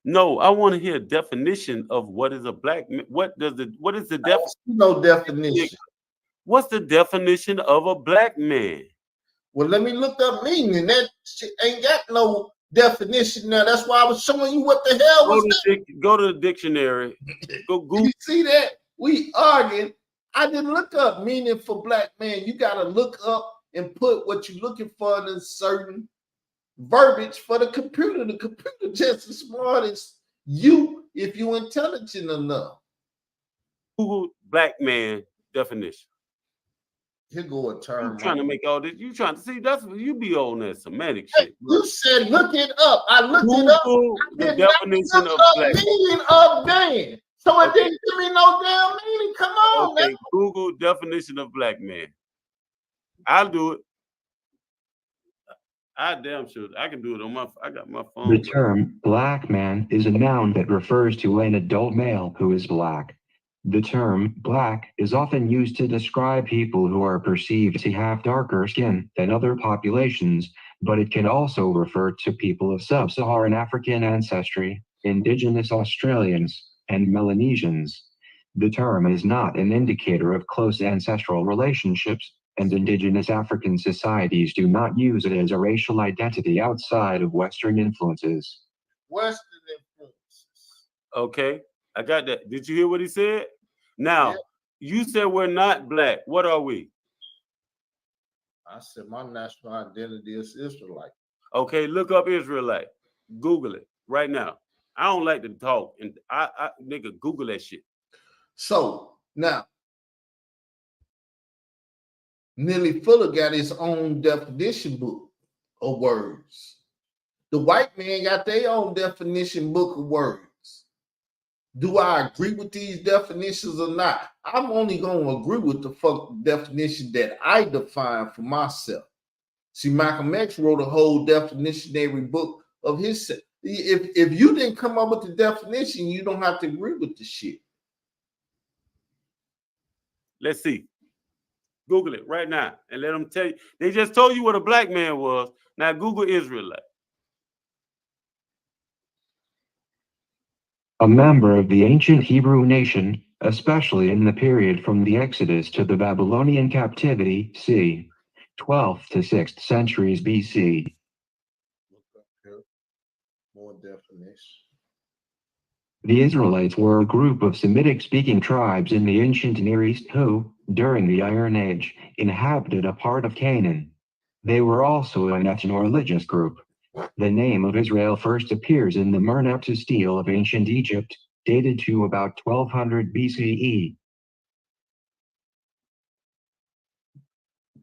Speaker 3: No, I want to hear a definition of what is a black man. What is the definition?
Speaker 1: No definition.
Speaker 3: What's the definition of a black man?
Speaker 1: Well, let me look up meaning. That shit ain't got no definition now. That's why I was showing you what the hell was that.
Speaker 3: Go to the dictionary. Go Google.
Speaker 1: You see that? We arguing. I didn't look up meaning for black man. You got to look up and put what you're looking for in a certain verbiage for the computer. The computer just as smart as you if you're intelligent enough.
Speaker 3: Google black man definition.
Speaker 1: Here go a term.
Speaker 3: You trying to make all this? You trying to see? That's what you be on that semantic shit.
Speaker 1: Bro. You said look it up. I looked it up.
Speaker 3: The definition of black
Speaker 1: meaning of man. So it didn't give me no damn meaning. Come on,
Speaker 3: okay,
Speaker 1: man.
Speaker 3: Google definition of black man. I'll do it. I damn sure I can do it on I got my phone.
Speaker 2: The term black man is a noun that refers to an adult male who is black. The term black is often used to describe people who are perceived to have darker skin than other populations, but it can also refer to people of sub-Saharan African ancestry, indigenous Australians, and Melanesians. The term is not an indicator of close ancestral relationships, and indigenous African societies do not use it as a racial identity outside of Western influences.
Speaker 1: Western influences.
Speaker 3: Okay, I got that. Did you hear what he said? Now, you said we're not black. What are we?
Speaker 1: I said my national identity is Israelite.
Speaker 3: Okay, look up Israelite. Google it right now. I don't like to talk, and I nigga Google that shit.
Speaker 1: So now, Neely Fuller got his own definition book of words. The white man got their own definition book of words. Do I agree with these definitions or not? I'm only going to agree with the fuck definition that I define for myself. See, Malcolm X wrote a whole definitionary book of his. If you didn't come up with the definition, you don't have to agree with the shit.
Speaker 3: Let's see. Google it right now and let them tell you. They just told you what a black man was. Now Google Israelite.
Speaker 2: A member of the ancient Hebrew nation, especially in the period from the Exodus to the Babylonian captivity, c. 12th to 6th centuries BC.
Speaker 1: More definition.
Speaker 2: The Israelites were a group of Semitic-speaking tribes in the ancient Near East who, during the Iron Age, inhabited a part of Canaan. They were also an ethno-religious group. The name of Israel first appears in the Merneptah stele of ancient Egypt, dated to about 1200 BCE.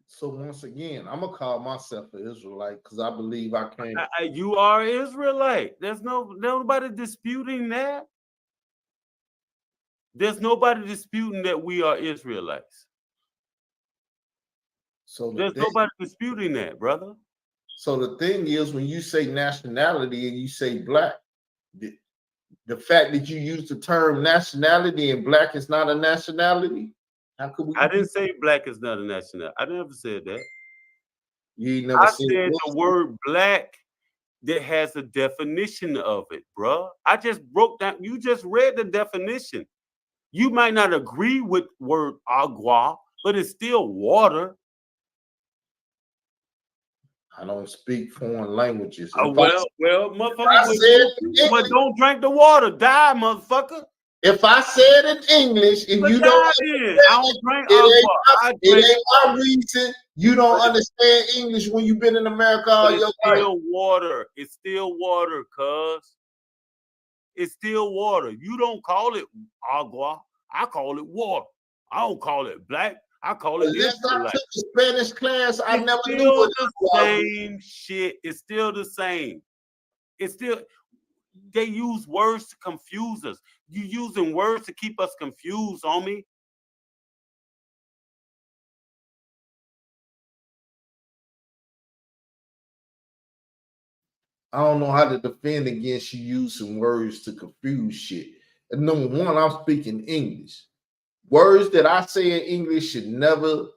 Speaker 1: So once again, I'm gonna call myself an Israelite because I believe I can.
Speaker 3: You are Israelite. There's nobody disputing that. There's nobody disputing that we are Israelites.
Speaker 1: So
Speaker 3: there's nobody disputing that, brother.
Speaker 1: So the thing is, when you say nationality and you say black, the fact that you use the term nationality and black is not a nationality, how could we?
Speaker 3: I didn't say black is not a nationality. I never said that.
Speaker 1: You never
Speaker 3: I
Speaker 1: said
Speaker 3: the word black that has a definition of it, bro. I just broke down. You just read the definition. You might not agree with word agua, but it's still water.
Speaker 1: I don't speak foreign languages.
Speaker 3: Well, motherfucker, but don't drink the water. Die, motherfucker.
Speaker 1: If I said in English and you don't understand,
Speaker 3: I don't drink agua.
Speaker 1: It ain't my reason you don't understand English when you've been in America all your life.
Speaker 3: It's still water. It's still water, cuz. It's still water. You don't call it agua. I call it water. I don't call it black. I call it
Speaker 1: I took the Spanish class. I never knew
Speaker 3: what the same shit. It's still the same. It's still. They use words to confuse us. You using words to keep us confused, homie.
Speaker 1: I don't know how to defend against you using words to confuse shit. And number one, I'm speaking English. Words that I say in English should never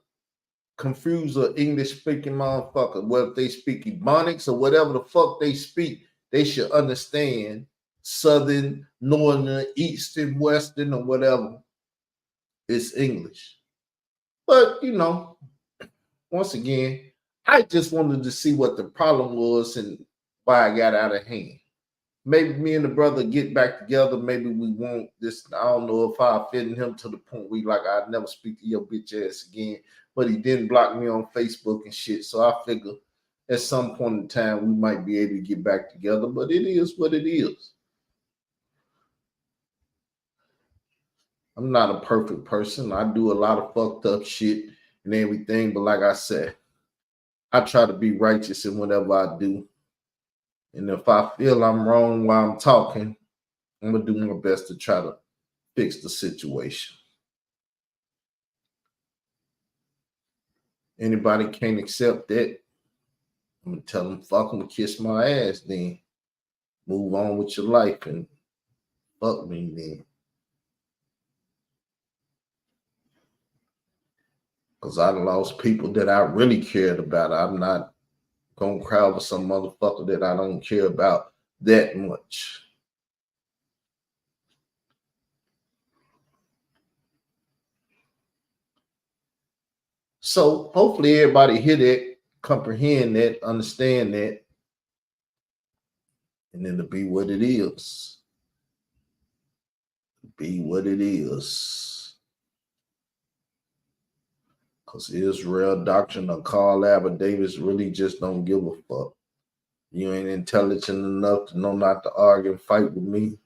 Speaker 1: confuse an English speaking motherfucker. Whether they speak Ebonics or whatever the fuck they speak, they should understand Southern, Northern, Eastern, Western, or whatever. It's English. But, you know, once again, I just wanted to see what the problem was and why I got out of hand. Maybe me and the brother get back together. Maybe we won't. This I don't know if I offended him to the point where like I'd never speak to your bitch ass again. But he didn't block me on Facebook and shit. So I figure at some point in time we might be able to get back together. But it is what it is. I'm not a perfect person. I do a lot of fucked up shit and everything. But like I said, I try to be righteous in whatever I do. And if I feel I'm wrong while I'm talking, I'm going to do my best to try to fix the situation. Anybody can't accept that, I'm going to tell them, fuck them, kiss my ass then. Move on with your life and fuck me then. Because I lost people that I really cared about. I'm not going to cry over some motherfucker that I don't care about that much. So hopefully everybody hear that, comprehend that, understand that, and then to be what it is. Be what it is. Because Israel doctrine of Carl Albert Davis really just don't give a fuck. You ain't intelligent enough to know not to argue and fight with me.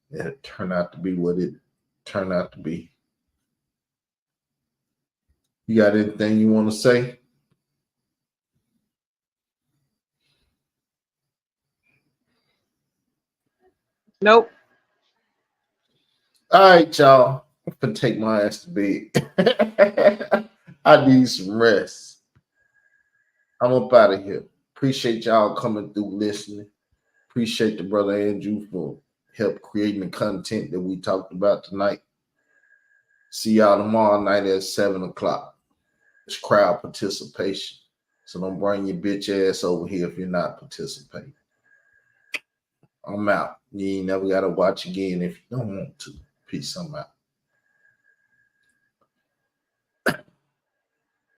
Speaker 1: It turned out to be what it turned out to be. You got anything you want to say?
Speaker 6: Nope.
Speaker 1: All right, y'all. I'm gonna take my ass to bed. I need some rest. I'm up out of here. Appreciate y'all coming through listening. Appreciate the brother Andrew for help creating the content that we talked about tonight. See y'all tomorrow night at 7 o'clock. It's crowd participation. So don't bring your bitch ass over here if you're not participating. I'm out. You ain't never gotta watch again if you don't want to. Peace. I'm out.